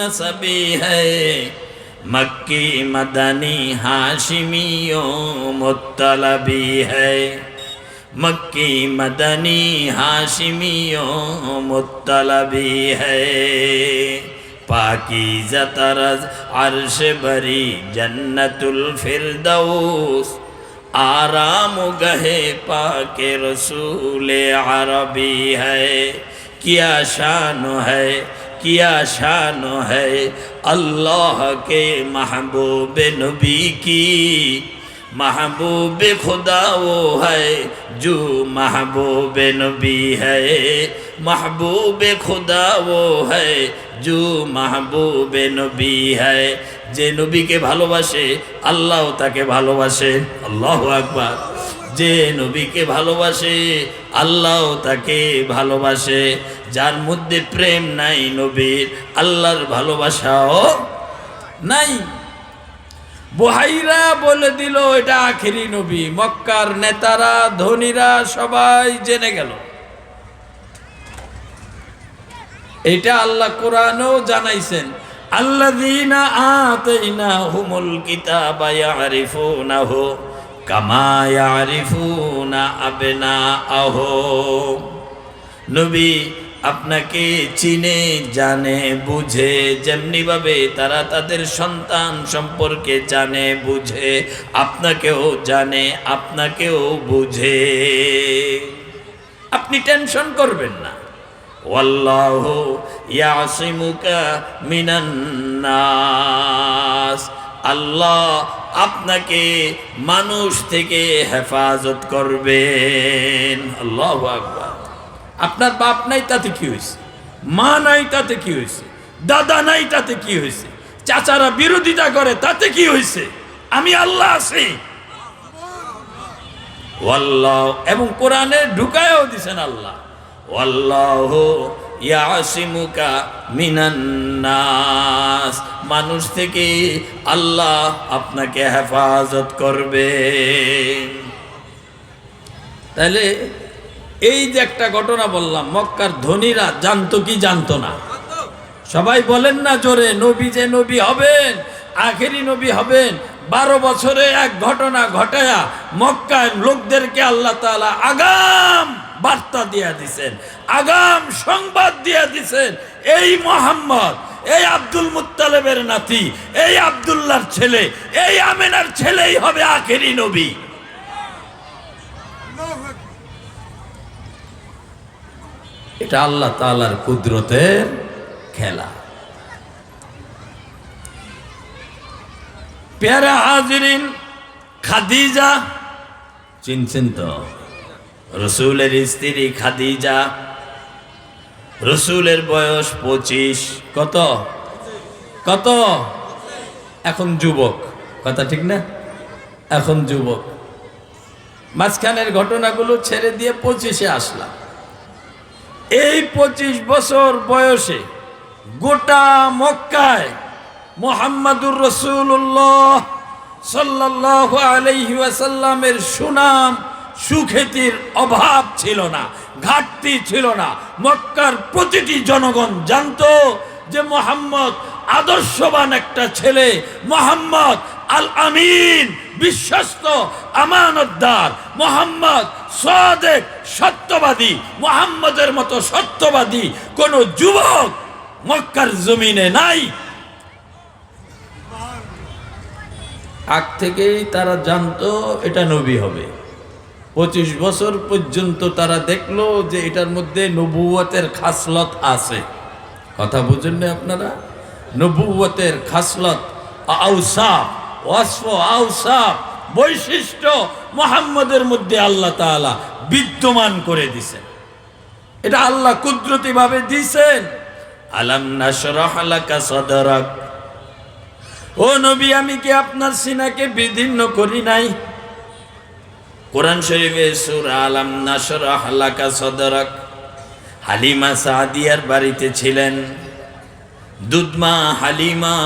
नसबी है, मक्की मदनी हाशिमियों मुत्तलबी है। मक्की मदनी हाशिमियों मुत्तलबी है। पाकीज़ा तरज़ अर्श बरी जन्नतुल फिरदौस, आराम गहे पाके रसूल अरबी है। क्या शान है, क्या शान है अल्लाह के महबूब नबी की। महबूब खुदा वो है जो महबूब नबी है। महबूब खुदा वो है जो महबूब नबी है। যে নবীকে ভালোবাসে আল্লাহ তাকে ভালোবাসে। আল্লাহু আকবার। যে নবীকে ভালোবাসে আল্লাহ তাকে ভালোবাসে। যার মধ্যে প্রেম নাই নবীর, আল্লাহর ভালোবাসাও নাই। বুহাইরা বলে দিল এটা আখিরি নবী। মক্কার নেতারা, ধনীরা সবাই জেনে গেল। এটা আল্লাহ কোরআনেও জানাইছেন, আল্লাযীনা আতাইনাহুমুল কিতাবা ইয়ারিফুনাহু কামা ইয়ারিফুনা আবনাআহুম। নবী আপনাকে চিনে জানে বুঝে, যেমনি ভাবে তারা তাদের সন্তান সম্পর্কে জানে বুঝে, আপনাকেও জানে, আপনাকেও বুঝে। আপনি টেনশন করবেন না। ওয়াল্লাহু ইয়াসিমুকা মিনান নাস। আল্লাহ আপনাকে মানুষ থেকে হেফাজত করবেন। আল্লাহু আকবার। আপনার বাপ নাই তাতে কি হয়েছে, মা নাই তাতে কি হয়েছে, দাদা নাই তাতে কি হয়েছে, চাচারা বিরোধিতা করে তাতে কি হয়েছে, আমি আল্লাহ আছি। ওয়াল্লাহ, এবং কোরআনে ঢুকায়ও দিছেন আল্লাহ, ওয়াল্লাহু ইয়াসিমুকা মিনান নাস। মানুষ থেকে আল্লাহ আপনাকে হেফাজত করবে। তাহলে এই যে একটা ঘটনা বললাম, মক্কার ধনীরা জানতো কি জানতো না? সবাই বলেন না জোরে, নবী যে নবী হবেন, আখেরি নবী হবেন। 12 বছরে এক ঘটনা ঘটায়া মক্কার লোকদেরকে আল্লাহ তাআলা আগাম বার্তা দিয়া দিছেন, আগাম সংবাদ দিয়া দিছেন, এই মুহাম্মদ, এই আব্দুল মুত্তালিবের নাতি, এই আব্দুল্লাহর ছেলে, এই আমেনার ছেলেই হবে আখেরি নবী। এটা আল্লাহ তাআলার কুদরতের খেলা। প্যারা হাজিরিন, খাদিজা চিনছেন তো? রসুলের স্ত্রী খাদিজা। রসুলের বয়স 25। কত কত? এখন যুবক। কথা ঠিক না? এখন যুবক। মাঝখানের ঘটনাগুলো ছেড়ে দিয়ে 25-এ আসলাম। এই 25 বছর বয়সে গোটা মক্কায় মুহাম্মাদুর রাসূলুল্লাহ সাল্লাল্লাহু আলাইহি ওয়াসাল্লামের সুনাম সুখ্যাতির অভাব ছিল না, ঘাটতি ছিল না। মক্কার প্রতিটি জনগণ জানতো যে মুহাম্মদ আদর্শবান একটা ছেলে, মুহাম্মদ আল আমিন, বিশ্বস্ত আমানতদার মুহাম্মদ সাদেক সত্যবাদী, মুহাম্মদের মতো সত্যবাদী কোন যুবক মক্কার জমিনে নাই। আগ থেকেই তারা জানতো এটা নবী হবে। 25 বছর পর্যন্ত তারা দেখলো যে এটার মধ্যে নবুয়তের খাসলত আছে। কথা বুঝেন না আপনারা? নবুয়তের খাসলত, আওসাফ, ওয়াসফ, আওসাফ, বৈশিষ্ট্য মুহাম্মদের মধ্যে আল্লাহ তাআলা বিদ্যমান করে দিয়েছেন। এটা আল্লাহ কুদরতি ভাবে দিয়েছেন। আলাম নাশরাহ লাকা সাদরাক, ও নবী আমি কি আপনার সিনাকে বিদীর্ণ করি নাই? কোরআন শরীফে সূরা আলাম নাশরাহ লাকা সাদরাক। হালিমা সাদিয়ার বাড়িতে ছিলেন দুধমা হালিমা।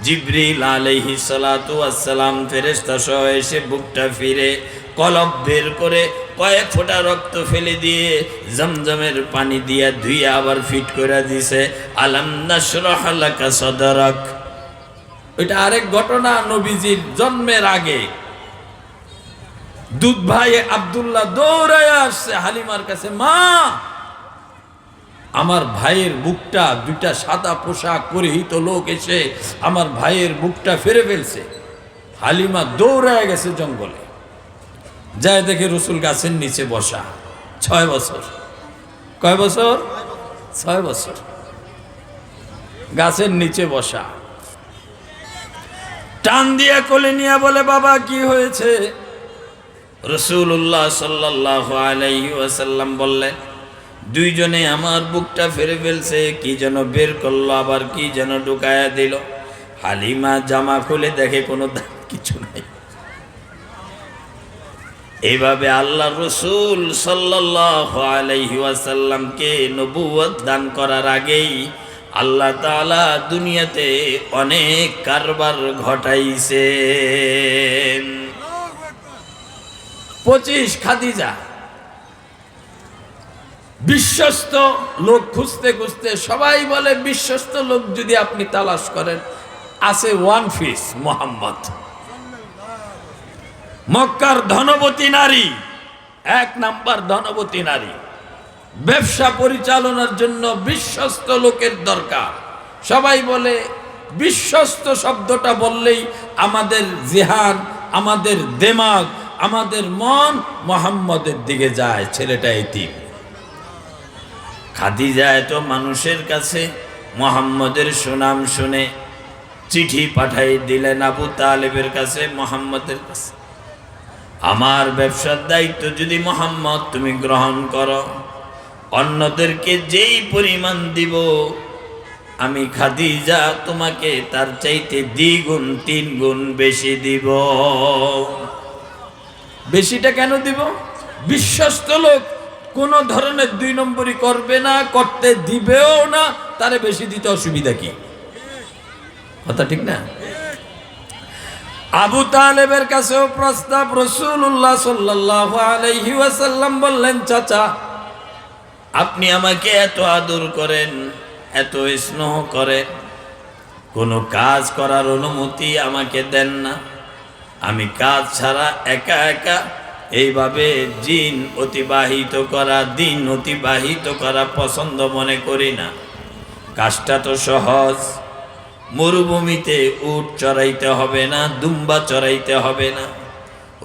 জিবরিল আলাইহিস সালাতু ওয়াস সালাম ফেরেশতা সহ এসে বুকটা ফিরে কলব বের করে কয়েক ফোঁটা রক্ত ফেলে দিয়ে জমজমের পানি দিয়া ধুইয়া আবার ফিট করে দিছে। আলাম নাশরাহ লাকা সাদরাক। এটা আরেক ঘটনা নবীজির জন্মের আগে। দুধ ভাই আব্দুল্লাহ দৌড়ায় আসছে হালিমার কাছে, মা আমার ভাইয়ের বুকটা, দুইটা সাদা পোশাক পরিহিত লোক এসে আমার ভাইয়ের বুকটা ফেরে ফেলছে। হালিমা দৌড়ায় গেছে জঙ্গলে, যায় দেখে রসুল গাছের নিচে বসা। 6 বছর। কয় বছর? 6 বছর গাছের নিচে বসা। টান দিয়া কোলে নিয়ে বলে, বাবা কি হয়েছে? রাসূলুল্লাহ সাল্লাল্লাহু আলাইহি ওয়াসাল্লাম বললেন, দুইজনে আমার বুকটা ফেরে ফেলছে, কি যেন বের করলো, আবার কি যেন ঢুকায়া দিল। হালিমা জামা খুলে দেখে কোনো কিছু নাই। এইভাবে আল্লাহ রসুল সাল্লাল্লাহু আলাইহি ওয়াসাল্লামকে নবুয়ত দান করার আগেই আল্লাহ তাআলা দুনিয়াতে অনেক কারবার ঘটাইছেন। 25 খাদিজা বিশ্বস্ত লোক খুঁজতে খুঁজতে সবাই বলে বিশ্বস্ত লোক যদি আপনি তালাশ করেন আছে ওয়ান পিস মুহাম্মদ। মক্কার ধনবতী নারী, 1 নাম্বার ধনবতী নারী। ব্যবসা পরিচালনার জন্য বিশ্বস্ত লোকের দরকার। সবাই বলে বিশ্বস্ত শব্দটা বললেই আমাদের জিহান, আমাদের দিমাগ, আমাদের মন মুহাম্মদের দিকে যায়। ছেলেটা এতিম। খাদিজা এত মানুষের কাছে মুহাম্মদের সুনাম শুনে চিঠি পাঠাই দিলেন আবু তালেবের কাছে, মুহাম্মদের কাছে, আমার ব্যবসার দায়িত্ব যদি মুহাম্মদ তুমি গ্রহণ করো, অন্যদেরকে যেই পরিমাণ দিব আমি খাদিজা তোমাকে তার চাইতে 2 গুণ 3 গুণ বেশি দিব। বেশিটা কেন দিব? বিশ্বস্ত লোক কোন ধরনের 2 নম্বরই করবে না, করতে দিবেও না, তারে বেশি দিতে অসুবিধা কি? কথা ঠিক না? আবু তালেবের কাছেও প্রস্তাব। রাসূলুল্লাহ সাল্লাল্লাহু আলাইহি ওয়াসাল্লাম বললেন, চাচা আপনি আমাকে এত আদর করেন, এত স্নেহ করেন, কোনো কাজ করার অনুমতি আমাকে দেন না। আমি কাজ ছাড়া একা একা এইভাবে দিন অতিবাহিত করা পছন্দ মনে করি না। কাজটা তো সহজ। মরুভূমিতে উট চড়াইতে হবে না, দুম্বা চড়াইতে হবে না,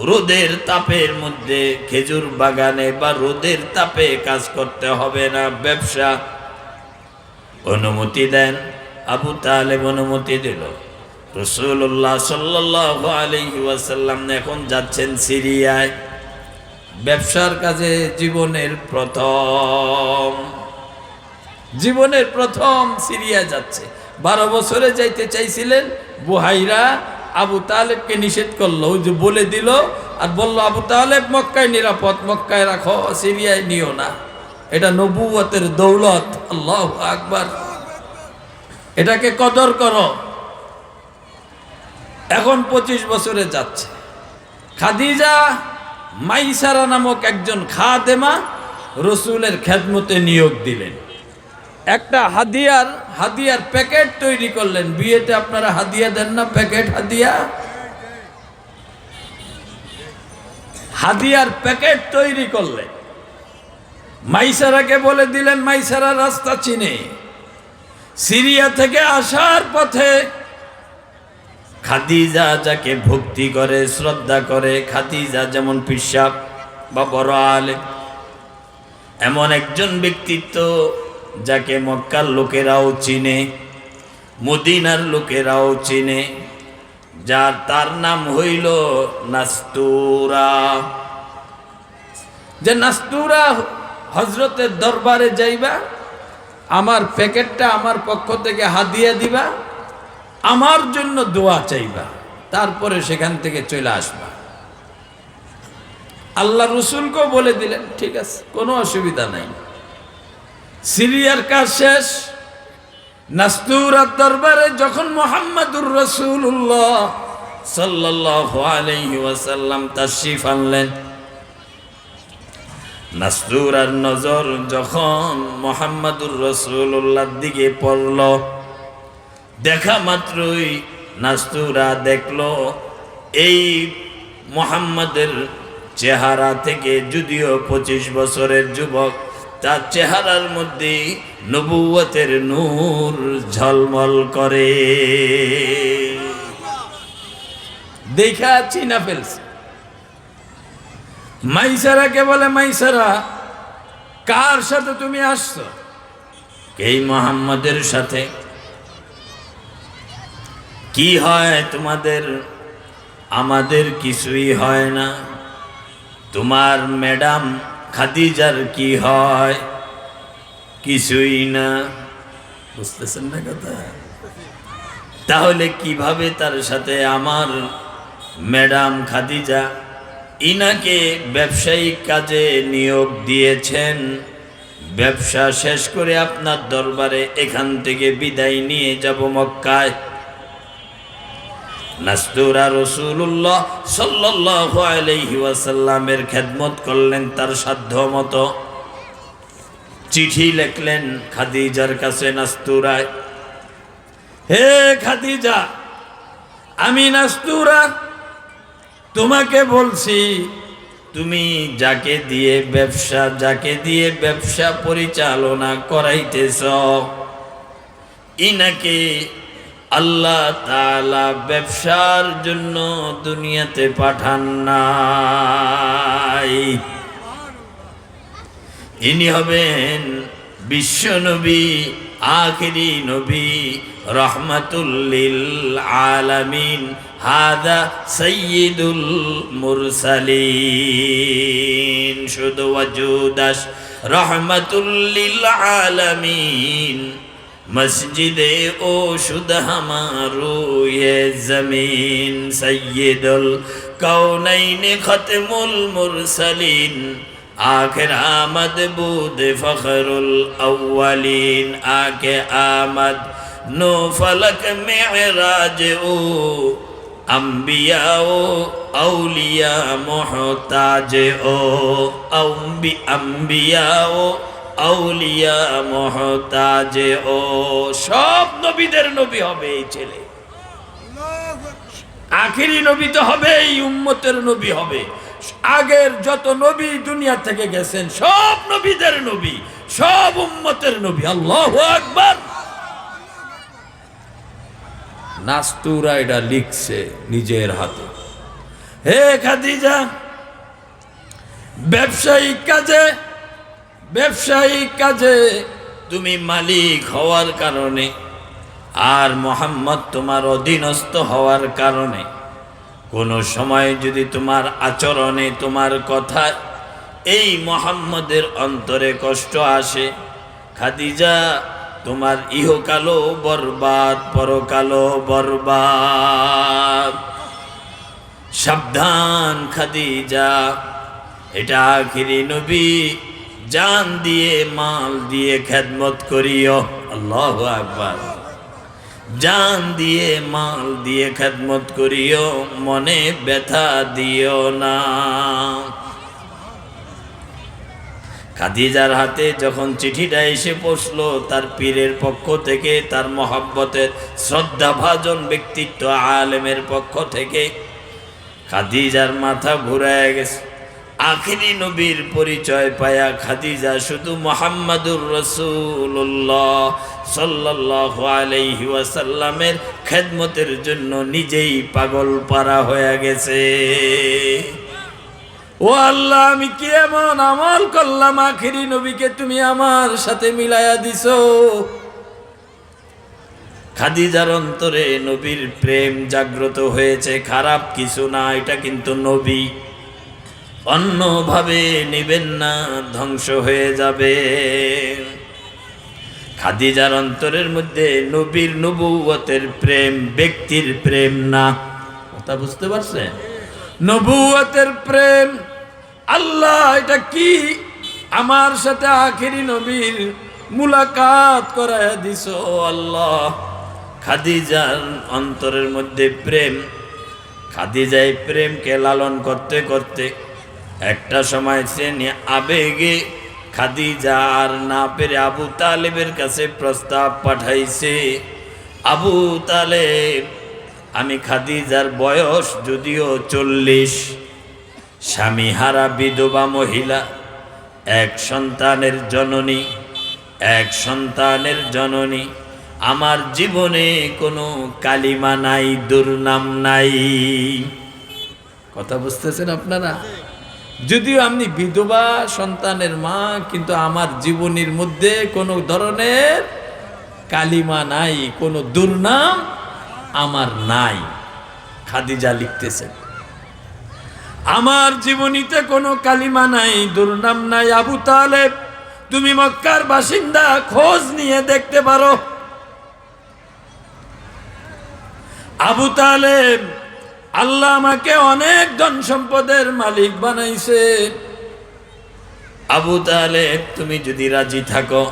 রোদের তাপের মধ্যে খেজুর বাগানে বা রোদের তাপে কাজ করতে হবে না। ব্যবসা অনুমতি দেন। আবু তালেব অনুমতি দিল। রাসূলুল্লাহ সাল্লাল্লাহু আলাইহি ওয়াসাল্লাম এখন যাচ্ছেন সিরিয়ায় ব্যবসার কাজে। জীবনের প্রথম সিরিয়া যাচ্ছে। 12 বছরে যাইতে চাইছিলেন। বুহাইরা আবু তালেবকে নিষেধ করলো, ওই যে বলে দিল আর বলল, আবু তালেব মক্কায় নিরাপদ, মক্কায় রাখো, সিরিয়ায় নিও না। এটা নবুয়তের দৌলত। আল্লাহু আকবার। এটাকে কদর করো। এখন 25 বছরে যাচ্ছে। খাদিজা মাইসারা নামক একজন খাদেমা রসুলের খেদমতে নিয়োগ দিলেন। একটা হাদিয়ার প্যাকেট তৈরি করলেন। বিয়েতে আপনারা হাদিয়া দেন না, প্যাকেট হাদিয়া। হাদিয়ার প্যাকেট তৈরি করলেন, মাইসারাকে বলে দিলেন, মাইসারা রাস্তা চিনে। সিরিয়া থেকে আসার পথে খাদিজা যাকে ভক্তি করে, শ্রদ্ধা করে, খাদিজা যেমন পিসাব বা বড় আলেম, এমন একজন ব্যক্তিত্ব যাকে মক্কার লোকেরাও চিনে, মদিনার লোকেরাও চিনে, যার তার নাম হইল নাস্তুরা। যে নাস্তুরা, হজরতের দরবারে যাইবা, আমার প্যাকেটটা আমার পক্ষ থেকে হাদিয়া দিবা, আমার জন্য দোয়া চাইবা, তারপরে সেখান থেকে চলে আসবা। আল্লাহ রসুলকেও বলে দিলেন, ঠিক আছে, কোনো অসুবিধা নাই। সিরিয়ার কাজ শেষ। নাস্তুরার দরবারে যখন মুহাম্মাদুর রাসূলুল্লাহ সাল্লাল্লাহু আলাইহি ওয়াসাল্লাম তাশরীফ আনলেন, নাস্তুরার নজর যখন মুহাম্মাদুর রাসূলুল্লাহর দিকে পড়ল, দেখা মাত্রই নাস্তুরা দেখলো এই মুহাম্মাদের চেহারা থেকে, যদিও 25 বছরের যুবক, তার চেহারার মধ্যে নবুয়তের নূর ঝলমল করে। দেখা চিনা ফেলছে। মাইসারাকে বলে, মাইসারা, কার সাথে তুমি আসছো? এই মুহাম্মাদের সাথে। কি হয় তোমাদের? আমাদের কিছুই হয় না। তোমার ম্যাডাম খাদিজার কি হয়? কিছুই না। বুঝতেছেন না কথা? তাহলে কিভাবে তার সাথে আমার ম্যাডাম খাদিজা, ইনাকে ব্যবসায়িক কাজে নিয়োগ দিয়েছেন, ব্যবসা শেষ করে আপনার দরবারে এখান থেকে বিদায় নিয়ে যাব মক্কায়। নাস্তুরা রাসূলুল্লাহ সাল্লাল্লাহু আলাইহি ওয়াসাল্লামের খেদমত করলেন তার সাধ্য মতো। চিঠি লিখলেন খাদিজার কাছে নাস্তুরায়, হে খাদিজা, আমি নাস্তুরা তোমাকে বলছি, তুমি যাকে দিয়ে ব্যবসা পরিচালনা করাইতেছ, ইনাকে আল্লাহ তাআলা ব্যবসার জন্য দুনিয়াতে পাঠান নাই। ইনি হবেন বিশ্ব নবী, আখিরি নবী, রহমাতুল লিল আলামিন, হাদা সাইয়্যিদুল মুরসালিন। শুধু ওয়াজুদাস রহমাতুল লিল আলামিন, মসজিদে ও শুদ হামারো ये जमीन, सय्यदुल कौनैन खत्मुल मुरसलीन, आखिर आमद बूद फखरुल अव्वलीन, आके आमद नो फलक मेराज ओ, अंबिया ओ औलिया मोहताज ओ, अंबिया ओ আউলিয়া মুহতাজে ও। সব নবীদের নবী হবে এই ছেলে। আখেরি নবী তো হবে, এই উম্মতের নবী হবে। আগের যত নবী দুনিয়া থেকে গেছেন সব নবীদের নবী, সব উম্মতের নবী। আল্লাহু আকবার। নাস্তুরা এটা লিখছে নিজের হাতে, হে খাদিজা, ব্যবসায়িক কাজে তুমি মালিক হওয়ার কারণে আর মোহাম্মদ তোমার অধীনস্থ হওয়ার কারণে কোনো সময় যদি তোমার আচরণে, তোমার কথায় এই মোহাম্মদের অন্তরে কষ্ট আসে, খাদিজা তোমার ইহকালও বরবাদ, পরকালও বরবাদ। সাবধান খাদিজা, এটা আখিরি নবী, জান দিয়ে মাল দিয়ে খেদমত করিও। আল্লাহু আকবার। জান দিয়ে মাল দিয়ে খেদমত করিও, মনে ব্যথা দিও না। খাদিজার হাতে যখন চিঠিটা এসে পৌঁছলো, তার পীরের পক্ষ থেকে, তার মহব্বতের শ্রদ্ধাভাজন ব্যক্তিত্ব আলেমের পক্ষ থেকে, খাদিজার মাথা ঘুরায় গেছে। আখিরি নবীর পরিচয় পায়া খাদিজা শুধু মুহাম্মাদুর রাসূলুল্লাহ সাল্লাল্লাহু আলাইহি ওয়াসাল্লামের খেদমতের জন্য নিজেই পাগল পারা হয়ে গেছে। ও আল্লাহ, আমি কি এমন আমল করলাম আখিরি নবীকে তুমি আমার সাথে মিলায়া দিছো? খাদিজার অন্তরে নবীর প্রেম জাগ্রত হয়েছে, খারাপ কিছু না, এটা কিন্তু নবী, অন্যভাবে নিবেন না, ধ্বংস হয়ে যাবে। খাদিজার অন্তরের মধ্যে নবীর নবুয়তের প্রেম, ব্যক্তির প্রেম না। কথা বুঝতে পারছেন? নবুয়তের প্রেম। আল্লাহ এটা কি আমার সাথে আখিরি নবীর মুলাকাত করায় দিছো আল্লাহ। খাদিজার অন্তরের মধ্যে প্রেম। খাদিজায় প্রেমকে লালন করতে করতে একটা সময় সে আবেগে খাদিজা আর না পেরে আবু তালেবের কাছে প্রস্তাব পাঠাইছে। আবু তালেব, আমি খাদিজার বয়স যদিও 40, স্বামীহারা বিধবা মহিলা, এক সন্তানের জননী, আমার জীবনে কোনো কালিমা নাই, দুর্নাম নাই। কথা বুঝতেছেন আপনারা? যদিও আমি বিধবা সন্তানের মা, কিন্তু আমার জীবনের মধ্যে কোনো ধরনের কালিমা নাই, কোনো দুর্নাম আমার নাই। খাদিজা লিখতেছেন, আমার জীবনীতে কোনো কালিমা নাই, দুর্নাম নাই। আবু তালেব, তুমি মক্কার বাসিন্দা, খোঁজ নিয়ে দেখতে পারো। আবু তালেব, আল্লাহ আমাকে অনেক ধন সম্পদের মালিক বানাইছে। আবু তালেব, তুমি যদি রাজি থাকো,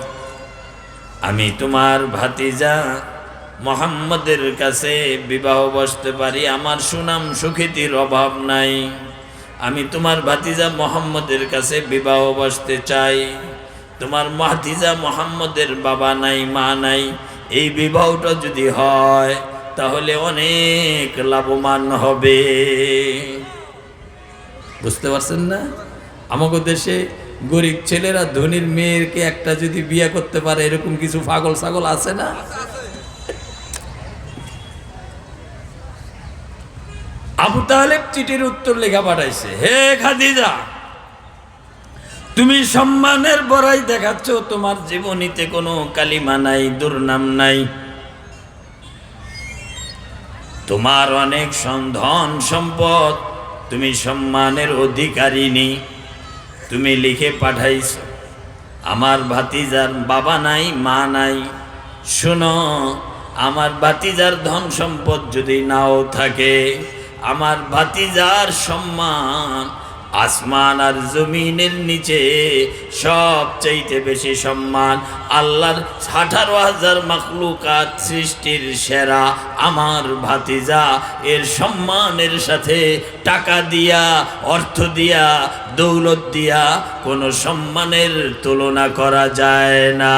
আমি তোমার ভাতিজা মুহাম্মদের কাছে বিবাহ বসতে পারি। আমার সুনাম সুখ্যাতির অভাব নাই, আমি তোমার ভাতিজা মুহাম্মদের কাছে বিবাহ বসতে চাই। তোমার ভাতিজা মুহাম্মদের বাবা নাই, মা নাই, এই বিবাহটা যদি হয় তাহলে অনেক লাভবান হবে। বুঝতে পারছেন না? আমাদের দেশে গরিব ছেলেরা ধনীর মেয়েকে একটা যদি বিয়ে করতে পারে, এরকম কিছু পাগল ছাগল আছে না? আবু তালেব চিঠির উত্তর লেখা পাঠাইছে, হে খাদিজা, তুমি সম্মানের বড়াই দেখাচ্ছ, তোমার জীবনীতে কোনো কালিমা নাই, দুর্নাম নাই, তোমার অনেক ধন সম্পদ, তুমি সম্মানের অধিকারিণী। তুমি লিখে পাঠাইছ, আমার ভাতিজার বাবা নাই, মা নাই। শোনো, আমার ভাতিজার ধন সম্পদ যদি নাও থাকে, আমার ভাতিজার সম্মান আসমান আর জমিনের নিচে সবচাইতে বেশি সম্মান আল্লাহর 18,000 মাখলুকাত সৃষ্টির সেরা আমার ভাতিজা। এর সম্মানের সাথে টাকা দিয়া, অর্থ দিয়া, দৌলত দিয়া কোনো সম্মানের তুলনা করা যায় না।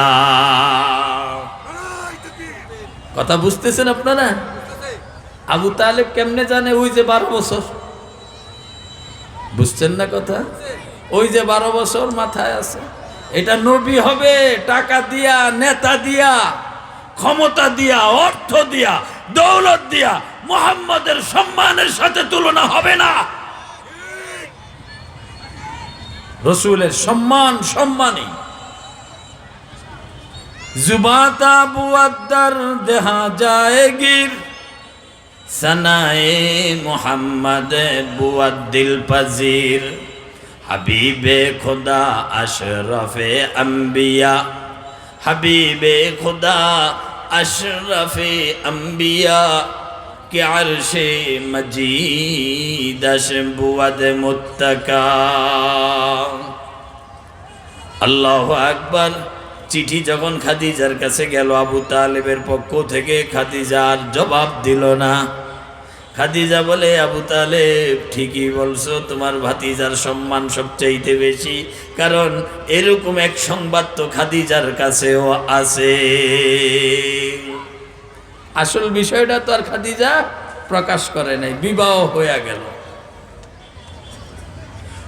কথা বুঝতেছেন আপনারা? আবু তালেব কেমনে জানে? ওই যে 12 বছর, বুঝছেন না কথা? ওই যে 12 বছর মাথায় আছে। এটা নবী হবে টাকা দিয়া, নেতা দিয়া, ক্ষমতা দিয়া, অর্থ দিয়া, দৌলত দিয়া, মুহাম্মদের সম্মানের সাথে তুলনা হবে না। রসুলের সম্মান সম্মানী। जुबाता बुअद्दर देहा जाएगी, सनाए मोहम्मद बुअद्दिल पजीर, हबीबे खुदा अशरफे अंबिया, हबीबे खुदा अशरफे अंबिया के अर्शे मजीदश बुअद मुत्तका। अल्लाह अकबर। চিঠি যখন খাদিজার কাছে গেল, আবু তালেবের পক্ষ থেকে খাদিজার জবাব দিল না। খাদিজা বলে, আবু তালেব ঠিকই বলছো, তোমার ভাতিজার সম্মান সবচাইতে বেশি, কারণ এরকম এক সংবাদ তো খাদিজার কাছেও আছে। আসল বিষয়টা তো আর খাদিজা প্রকাশ করে নাই, বিবাহ হয়ে গেল।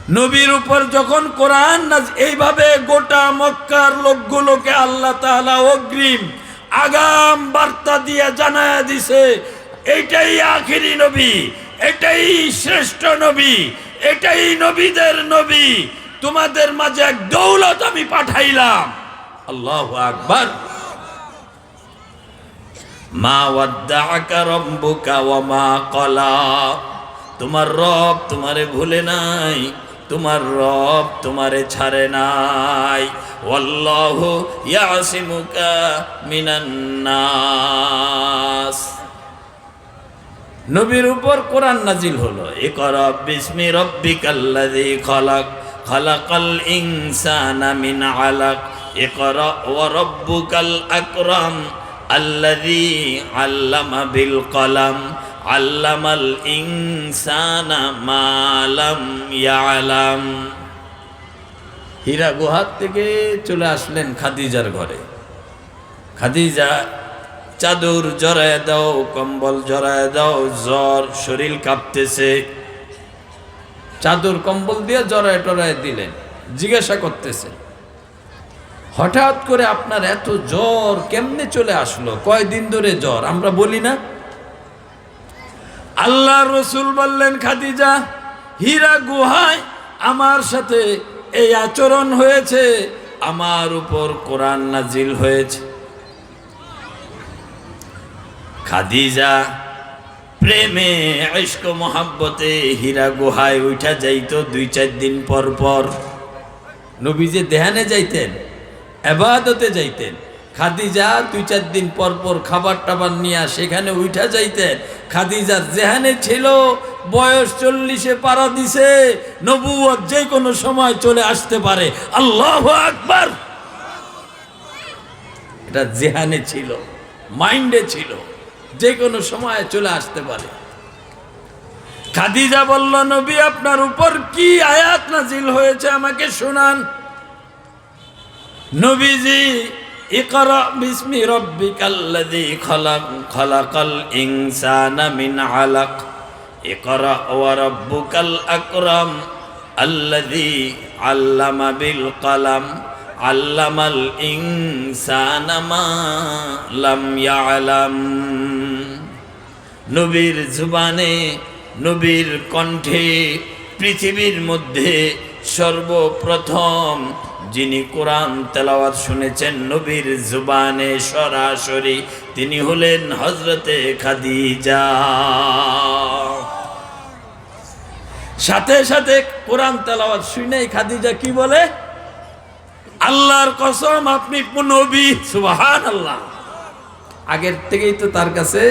নবীর উপর যখন কোরআন এইভাবে গোটা মক্কার লোকগুলোকে আল্লাহ তাআলা অগ্রিম আগাম বার্তা দিয়ে জানায়া দিছে, এটাই আখিরি নবী, এটাই শ্রেষ্ঠ নবী, এটাই নবীদের নবী, তোমাদের মাঝে এক দৌলত আমি পাঠাইলাম। আল্লাহু আকবার। মা ওয়াদ্দাআকা রাব্বুকা ওয়া মা ক্বালা, তোমার রব তোমারে ভুলে নাই, তোমার রব তোমারে ছাড়ে নাই। ওয়াল্লাহু ইয়াসিমুকা মিনান নাস। নবীর উপর কোরআন নাজিল হলো, ইকরা বিসমি রাব্বিকাল্লাযী খালাক, খালাকাল ইনসানা মিন আলাক, ইকরা ওয়া রাব্বুকাল আকরাম, আল্লাযী আল্লামা বিল কলম, আল্লামাল ইনসানা মা লাম ইয়ালাম। হীরা গুহার থেকে চলে আসলেন খাদিজার ঘরে। খাদিজা, চাদর জড়ায় দাও, কম্বল জড়ায় দাও, জ্বর, শরীর কাঁপতেছে। চাদর কম্বল দিয়ে জড়ায় টড়ায় দিলেন। জিজ্ঞাসা করতেছে, হঠাৎ করে আপনার এত জ্বর কেমনে চলে আসলো? কয়দিন ধরে জ্বর? আমরা বলি না। আল্লাহর রাসূল বললেন, খাদিজা, হীরা গুহায় আমার সাথে এই আচরণ হয়েছে, আমার উপর কোরআন নাজিল হয়েছে। খাদিজা প্রেমে ইশক মোহাব্বতে হীরা গুহায় উঠা যাইতো 2-4 দিন পর পর। নবীজি ধ্যানে যাইতেন, ইবাদতে যাইতেন। খাদিজা 2-4 দিন পর পর খাবার টাবার নিয়ে সেখানে উঠা যাইতেন। খাদিজার জেহানে ছিল বয়স 40-এ পাড়া দিছে, নবুয়ত যে কোনো সময় চলে আসতে পারে। আল্লাহু আকবার। এটা জেহানে ছিল, মাইন্ডে ছিল, যে কোনো সময় চলে আসতে পারে। খাদিজা বলল, নবী আপনার উপর কি আয়াত নাজিল হয়েছে আমাকে শোনান। নবীজি, ইকরা বিসমি রাব্বিকাল্লাযী খালাক, খালাকাল ইনসানা মিন আলাক, ইকরা ওয়া রাব্বুকাল আকরাম, আল্লাযী আল্লামা বিল কলম, আল্লামাল ইনসানা মা লাম ইয়ালাম। নবীর জুবানে, নবীর কণ্ঠে পৃথিবীর মধ্যে সর্বপ্রথম যিনি কোরআন তেলাওয়াত শুনেছেন নবীর জুবানে সরাসরি, তিনি হলেন হযরতে খাদিজা। সাথে সাথে কোরআন তেলাওয়াত শুনেই খাদিজা কি বলে? আল্লাহর কসম আপনি নবী। সুবহানাল্লাহ। আগের থেকেই তো তার কাছে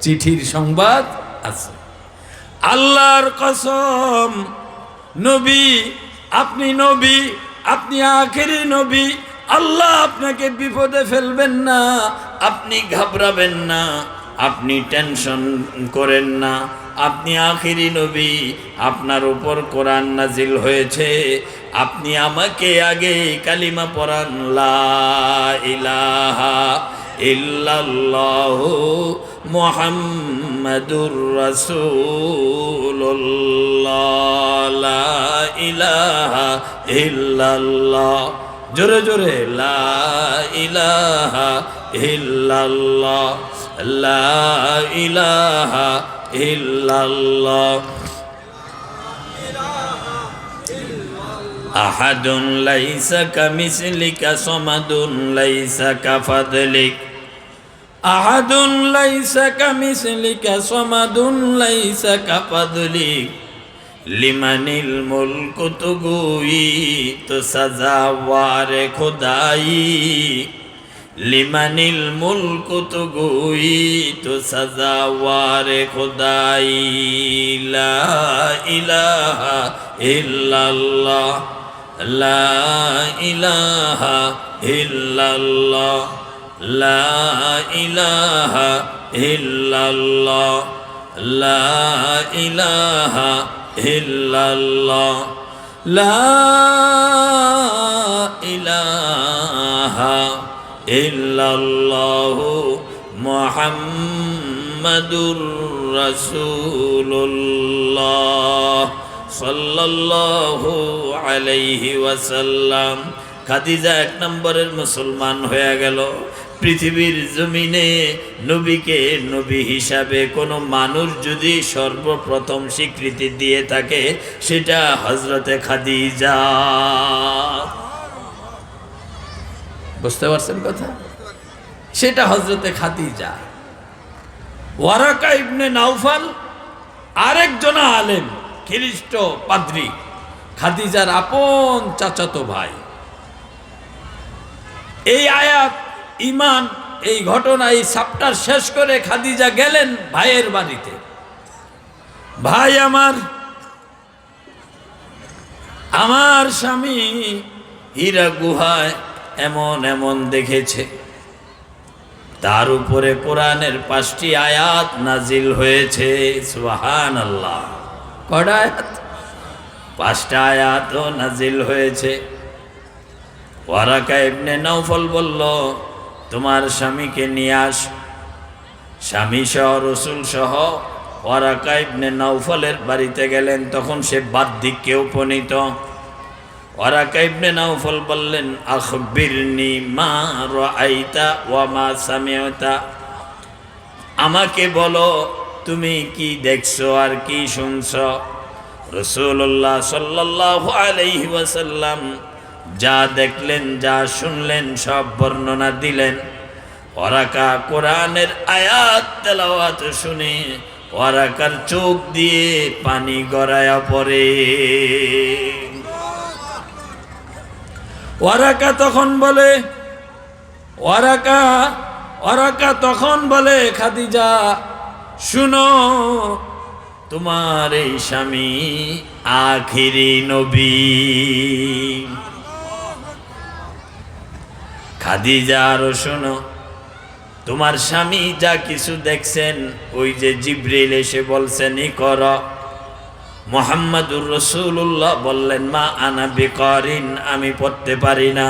চিঠির সংবাদ আছে। আল্লাহর কসম নবী, আপনি নবী, আপনি আখেরি নবী। আল্লাহ আপনাকে বিপদে ফেলবেন না, আপনি ঘাবড়াবেন না, আপনি টেনশন করেন না, আপনি আখেরি নবী, আপনার উপর কোরআন নাজিল হয়েছে, আপনি আমাকে আগে কালিমা পড়ান, লা ইলাহা ইল্লাল্লাহু মুহাম্মাদুর রাসূলুল্লাহ, লা ইলাহা ইল্লাল্লাহ। জোরে জোরে, লা ইলাহা ইল্লাল্লাহ, লা ইলাহা ইল্লাল্লাহ। আহাদুন লাইসা কামিসলিকা সামাদুন লাইসা কাফাদলিক, আহাদুন লাইসা কামিসলিকা সামাদুন লাইসা কাফাদলিক, লিমানিল মুলকু তুগুই তো সাজাওয়ারে খোদাই, লিমানিল মুলকু তুগুই তো সাজাওয়ারে খোদাই, লা ইলাহা ইল্লাল্লাহ, লা ইলাহা ইল্লাল্লাহ, লা ইলাহা ইল্লাল্লাহ, লা ইলাহা ইল্লাল্লাহ, লা ইলাহা ইল্লাল্লাহু মুহাম্মাদুর রাসূলুল্লাহ সাল্লাল্লাহু আলাইহি ওয়াসাল্লাম। খাদিজা 1 নম্বরের মুসলমান হয়ে গেল। পৃথিবীর জমিনে নবীকে নবী হিসাবে কোনো মানুষ যদি সর্বপ্রথম স্বীকৃতি দিয়ে থাকে সেটা হযরতে খাদিজা। বুঝতে পারছেন কথা? সেটা হযরতে খাদিজা। ওয়ারাকা ইবনে নাওফাল আরেকজন আলেম, খ্রিস্ট পাদ্রী, খাদিজার আপন চাচাতো ভাই। এই আয়াত, ঈমান, এই ঘটনা, এই চ্যাপ্টার শেষ করে খাদিজা গেলেন ভাইয়ের বাড়িতে। ভাই আমার স্বামী হীরা গুহায় এমন এমন দেখেছে। তার উপরে কোরআনের 5টি আয়াত নাজিল হয়েছে। সুবহানাল্লাহ। কয়টা আয়াত? 5টা আয়াতও নাজিল হয়েছে। ওয়ারাকা ইবনে নাওফল বলল, তোমার স্বামীকে নিয়ে আস। স্বামী সহ রসুল সহ ওয়ারাকা ইবনে নাওফলের বাড়িতে গেলেন। তখন সে বার্ধক্যে উপনীত। ওয়ারাকা ইবনে নাওফল বললেন, আখবিরনি মা রাআইতা ওয়া মা সামি'তা, আমাকে বলো তুমি কি দেখছো আর কি শুনছো। রাসূলুল্লাহ সাল্লাল্লাহু আলাইহি ওয়াসাল্লাম যা দেখলেন যা শুনলেন সব বর্ণনা দিলেন। ওয়ারাকা কোরআনের আয়াত তেলাওয়াত শুনে ওয়ারাকার চোখ দিয়ে পানি গড়ায়া পড়ে। ওয়ারাকা তখন বলে খাদিজা শুনো, তোমার এই স্বামী আখিরি নবী। খাদিজা আরো শোনো, তোমার স্বামী যা কিছু দেখছেন ওই যে জিবরিল এসে বলছেন ই কর। মুহাম্মাদুর রাসূলুল্লাহ বললেন, মা আনা বিকারিন, আমি পড়তে পারি না।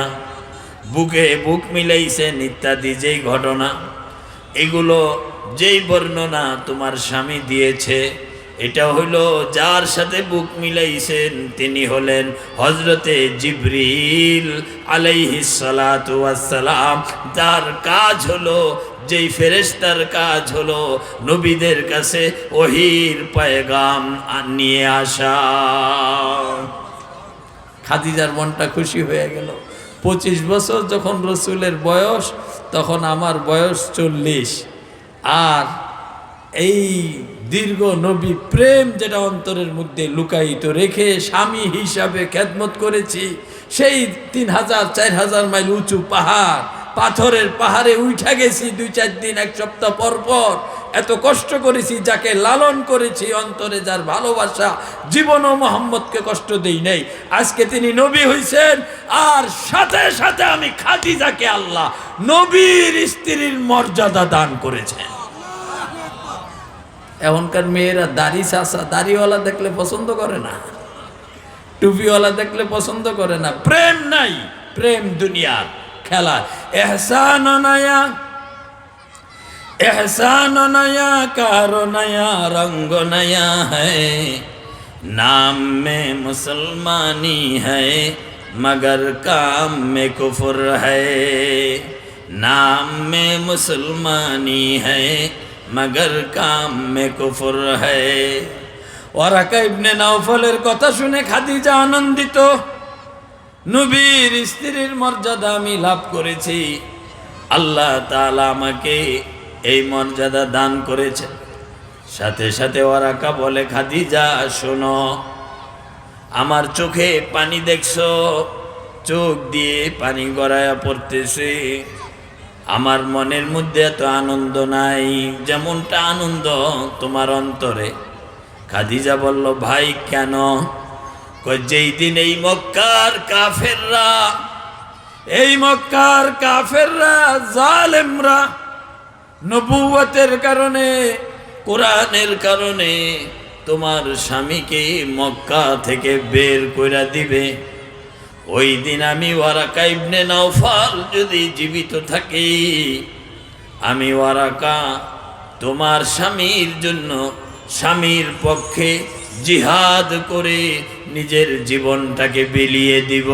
বুকে বুক মিলাইছেন ইত্যাদি যেই ঘটনা, এগুলো যেই বর্ণনা তোমার স্বামী দিয়েছে, এটা হলো যার সাথে বুক মিলাইছেন তিনি হলেন হযরতে জিবরিল আলাইহিস সালাতু ওয়াস সালাম। তার কাজ হলো, যেই ফেরেশতার কাজ হলো নবীদের কাছে ওহীর পয়গাম নিয়ে আসা। খাদিজার মনটা খুশি হয়ে গেল। 25 বছর যখন রসুলের বয়স, তখন আমার বয়স 40। আর এই দীর্ঘ নবী প্রেম যেটা অন্তরের মধ্যে লুকায়িত রেখে স্বামী হিসাবে খেদমত করেছি, সেই 3000-4000 মাইল উঁচু পাহাড়, পাথরের পাহাড়ে উঠা গেছি 2-4 দিন, 1 সপ্তাহ পর পর, এত কষ্ট করেছি, যাকে লালন করেছি, অন্তরে যার ভালোবাসা, জীবনও মোহাম্মদকে কষ্ট দেই নাই। আজকে তিনি নবী হইছেন, আর সাথে সাথে আমি খাদিজাকে আল্লাহ নবীর স্ত্রীর মর্যাদা দান করেছেন। এখনকার মেয়েরা দাড়ি চাচা, দাড়িওয়ালা দেখলে পছন্দ করে না, টুপিওয়ালা দেখলে পছন্দ করে না। প্রেম নাই, প্রেম দুনিয়ার খেলা। এহসান নয়া কারো নয়া রঙ্গ নয়া হ্যায়, নাম মে মুসলমানি হ্যায় মগর কাম মে কুফর হ্যায়, নাম মে মুসলমানি হ্যায় মগর কাম মে কুফর হ্যায়। ওয়ারাকা ইবনে নাওফলের কথা শুনে খাদিজা আনন্দিত। নবীর স্ত্রীর মর্যাদা আমি লাভ করেছি, আল্লাহ তাআলা আমাকে এই মর্যাদা দান করেছেন। সাথে সাথে ওয়ারাকা বলে, খাদিজা শোনো, আমার চোখে পানি দেখছো, চোখ দিয়ে পানি গড়ায়া পড়তেছে। আমার মনের মধ্যে এত আনন্দ নাই যেমনটা আনন্দ তোমার অন্তরে। খাদিজা বলল, ভাই কেন? যেই দিন এই মক্কার কাফেররা জালেমরা নবুয়তের কারণে, কোরআনের কারণে তোমার স্বামীকে মক্কা থেকে বের কইরা দিবে, ওই দিন আমি ওয়ারাকা ইবনে নাওফল যদি জীবিত থাকি, আমি ওয়ারাকা তোমার স্বামীর জন্য, স্বামীর পক্ষে জিহাদ করে নিজের জীবনটাকে বিলিয়ে দিব।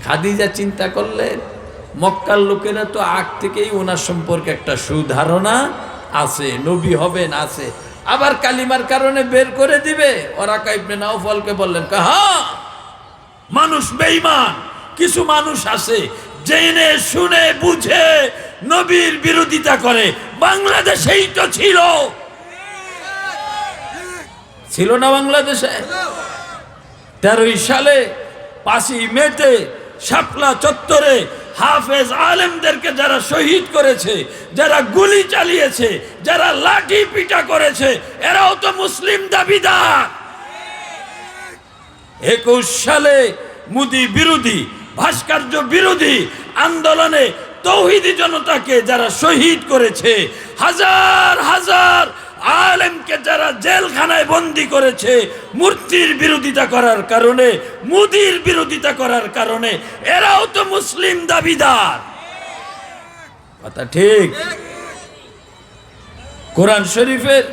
খাদিজা চিন্তা করলেন মক্কার লোকেরা তো আগ থেকেই ওনার সম্পর্কে একটা সুধারণা আছে, নবী হবেন আছে, আবার কালিমার কারণে বের করে দিবে। ওরাকা ইবনে নাওফলকে বললেন, হ্যাঁ মানুষ বেঈমান, কিছু মানুষ আছে জেনে শুনে বুঝে নবীর বিরোধিতা করে, বাংলাদেশেই তো ছিল না বাংলাদেশে। 13 সালে 5ই মেতে শাপলা চত্বরে হাফেজ আলেমদেরকে যারা শহীদ করেছে, যারা গুলি চালিয়েছে, যারা লাঠি পিটা করেছে, এরাও তো মুসলিম দাবিদার। 21 সালে মোদি বিরোধী, ভাস্কর্য বিরোধী আন্দোলনে তৌহিদি জনতাকে যারা শহীদ করেছে, হাজার হাজার আলেমকে যারা জেলখানায় বন্দী করেছে মূর্তির বিরোধিতা করার কারণে, মোদির বিরোধিতা করার কারণে, এরাও তো মুসলিম দাবিদার। কথা ঠিক। কোরআন শরীফের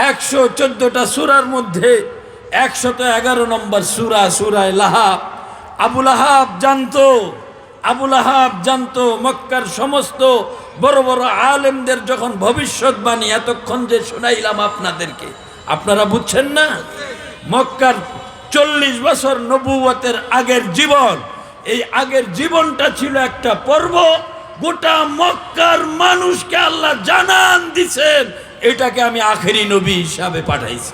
114টা সূরার মধ্যে 111 নম্বর সূরা সূরা লাহাব। আবু লাহাব জানতো মক্কার সমস্ত বড় বড় আলেমদের যখন ভবিষ্যৎবাণী এতক্ষণ যে শোনাইলাম আপনাদেরকে, আপনারা বুঝছেন না? মক্কার 40 বছর নবুয়তের আগের জীবন, এই আগের জীবনটা ছিল একটা পর্ব। গোটা মক্কার মানুষকে আল্লাহ জানান দিছেন এটাকে আমি আখেরি নবী হিসাবে পাঠাইছি।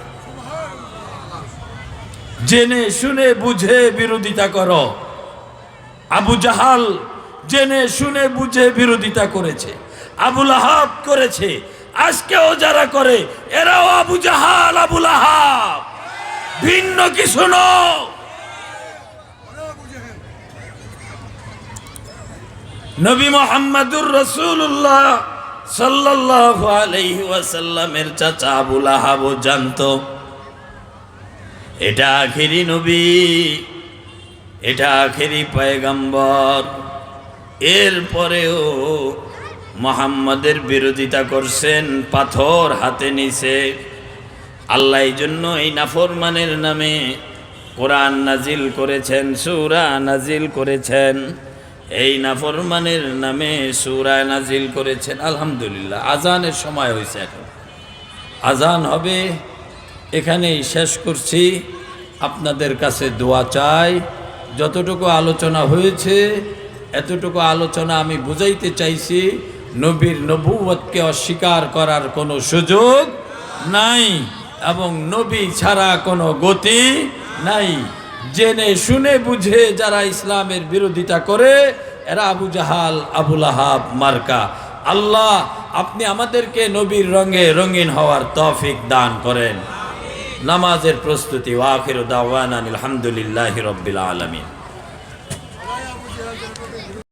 জেনে শুনে বুঝে বিরোধিতা করো। আবু জাহাল জেনে শুনে বুঝে বিরোধিতা করেছে, আবু লাহাব করেছে, আজকেও যারা করে এরাও আবু জাহাল আবু লাহাব, ভিন্ন কিছু নয়। নবী মুহাম্মদুর রাসূলুল্লাহ সাল্লাল্লাহু আলাইহি ওয়াসাল্লামের চাচা আবু লাহাবও জানতো এটা আখেরি নবী, এটা আখেরি পয়গম্বর। এরপরেও মুহাম্মাদের বিরোধিতা করছেন, পাথর হাতে নিছে। আল্লাহ এই জন্য এই নাফরমানের নামে কোরআন নাজিল করেছেন, সূরা নাজিল করেছেন, এই নাফরমানের নামে সূরা নাজিল করেছেন। আলহামদুলিল্লাহ, আজানের সময় হয়েছে, এখন আজান হবে, এখানেই শেষ করছি। আপনাদের কাছে দোয়া চাই। যতটুকু আলোচনা হয়েছে এতটুকু আলোচনা আমি বুঝাইতে চাইছি, নবীর নবুয়তকে অস্বীকার করার কোনো সুযোগ নাই এবং নবী ছাড়া কোনো গতি নাই। জেনে শুনে বুঝে যারা ইসলামের বিরোধিতা করে এরা আবু জাহাল আবু লাহাব মার্কা। আল্লাহ আপনি আমাদেরকে নবীর রঙে রঙিন হওয়ার তৌফিক দান করেন। নামাজের প্রস্তুতি। ওয়া আখিরু দাওয়ানা আলহামদুলিল্লাহি রাব্বিল আলামিন।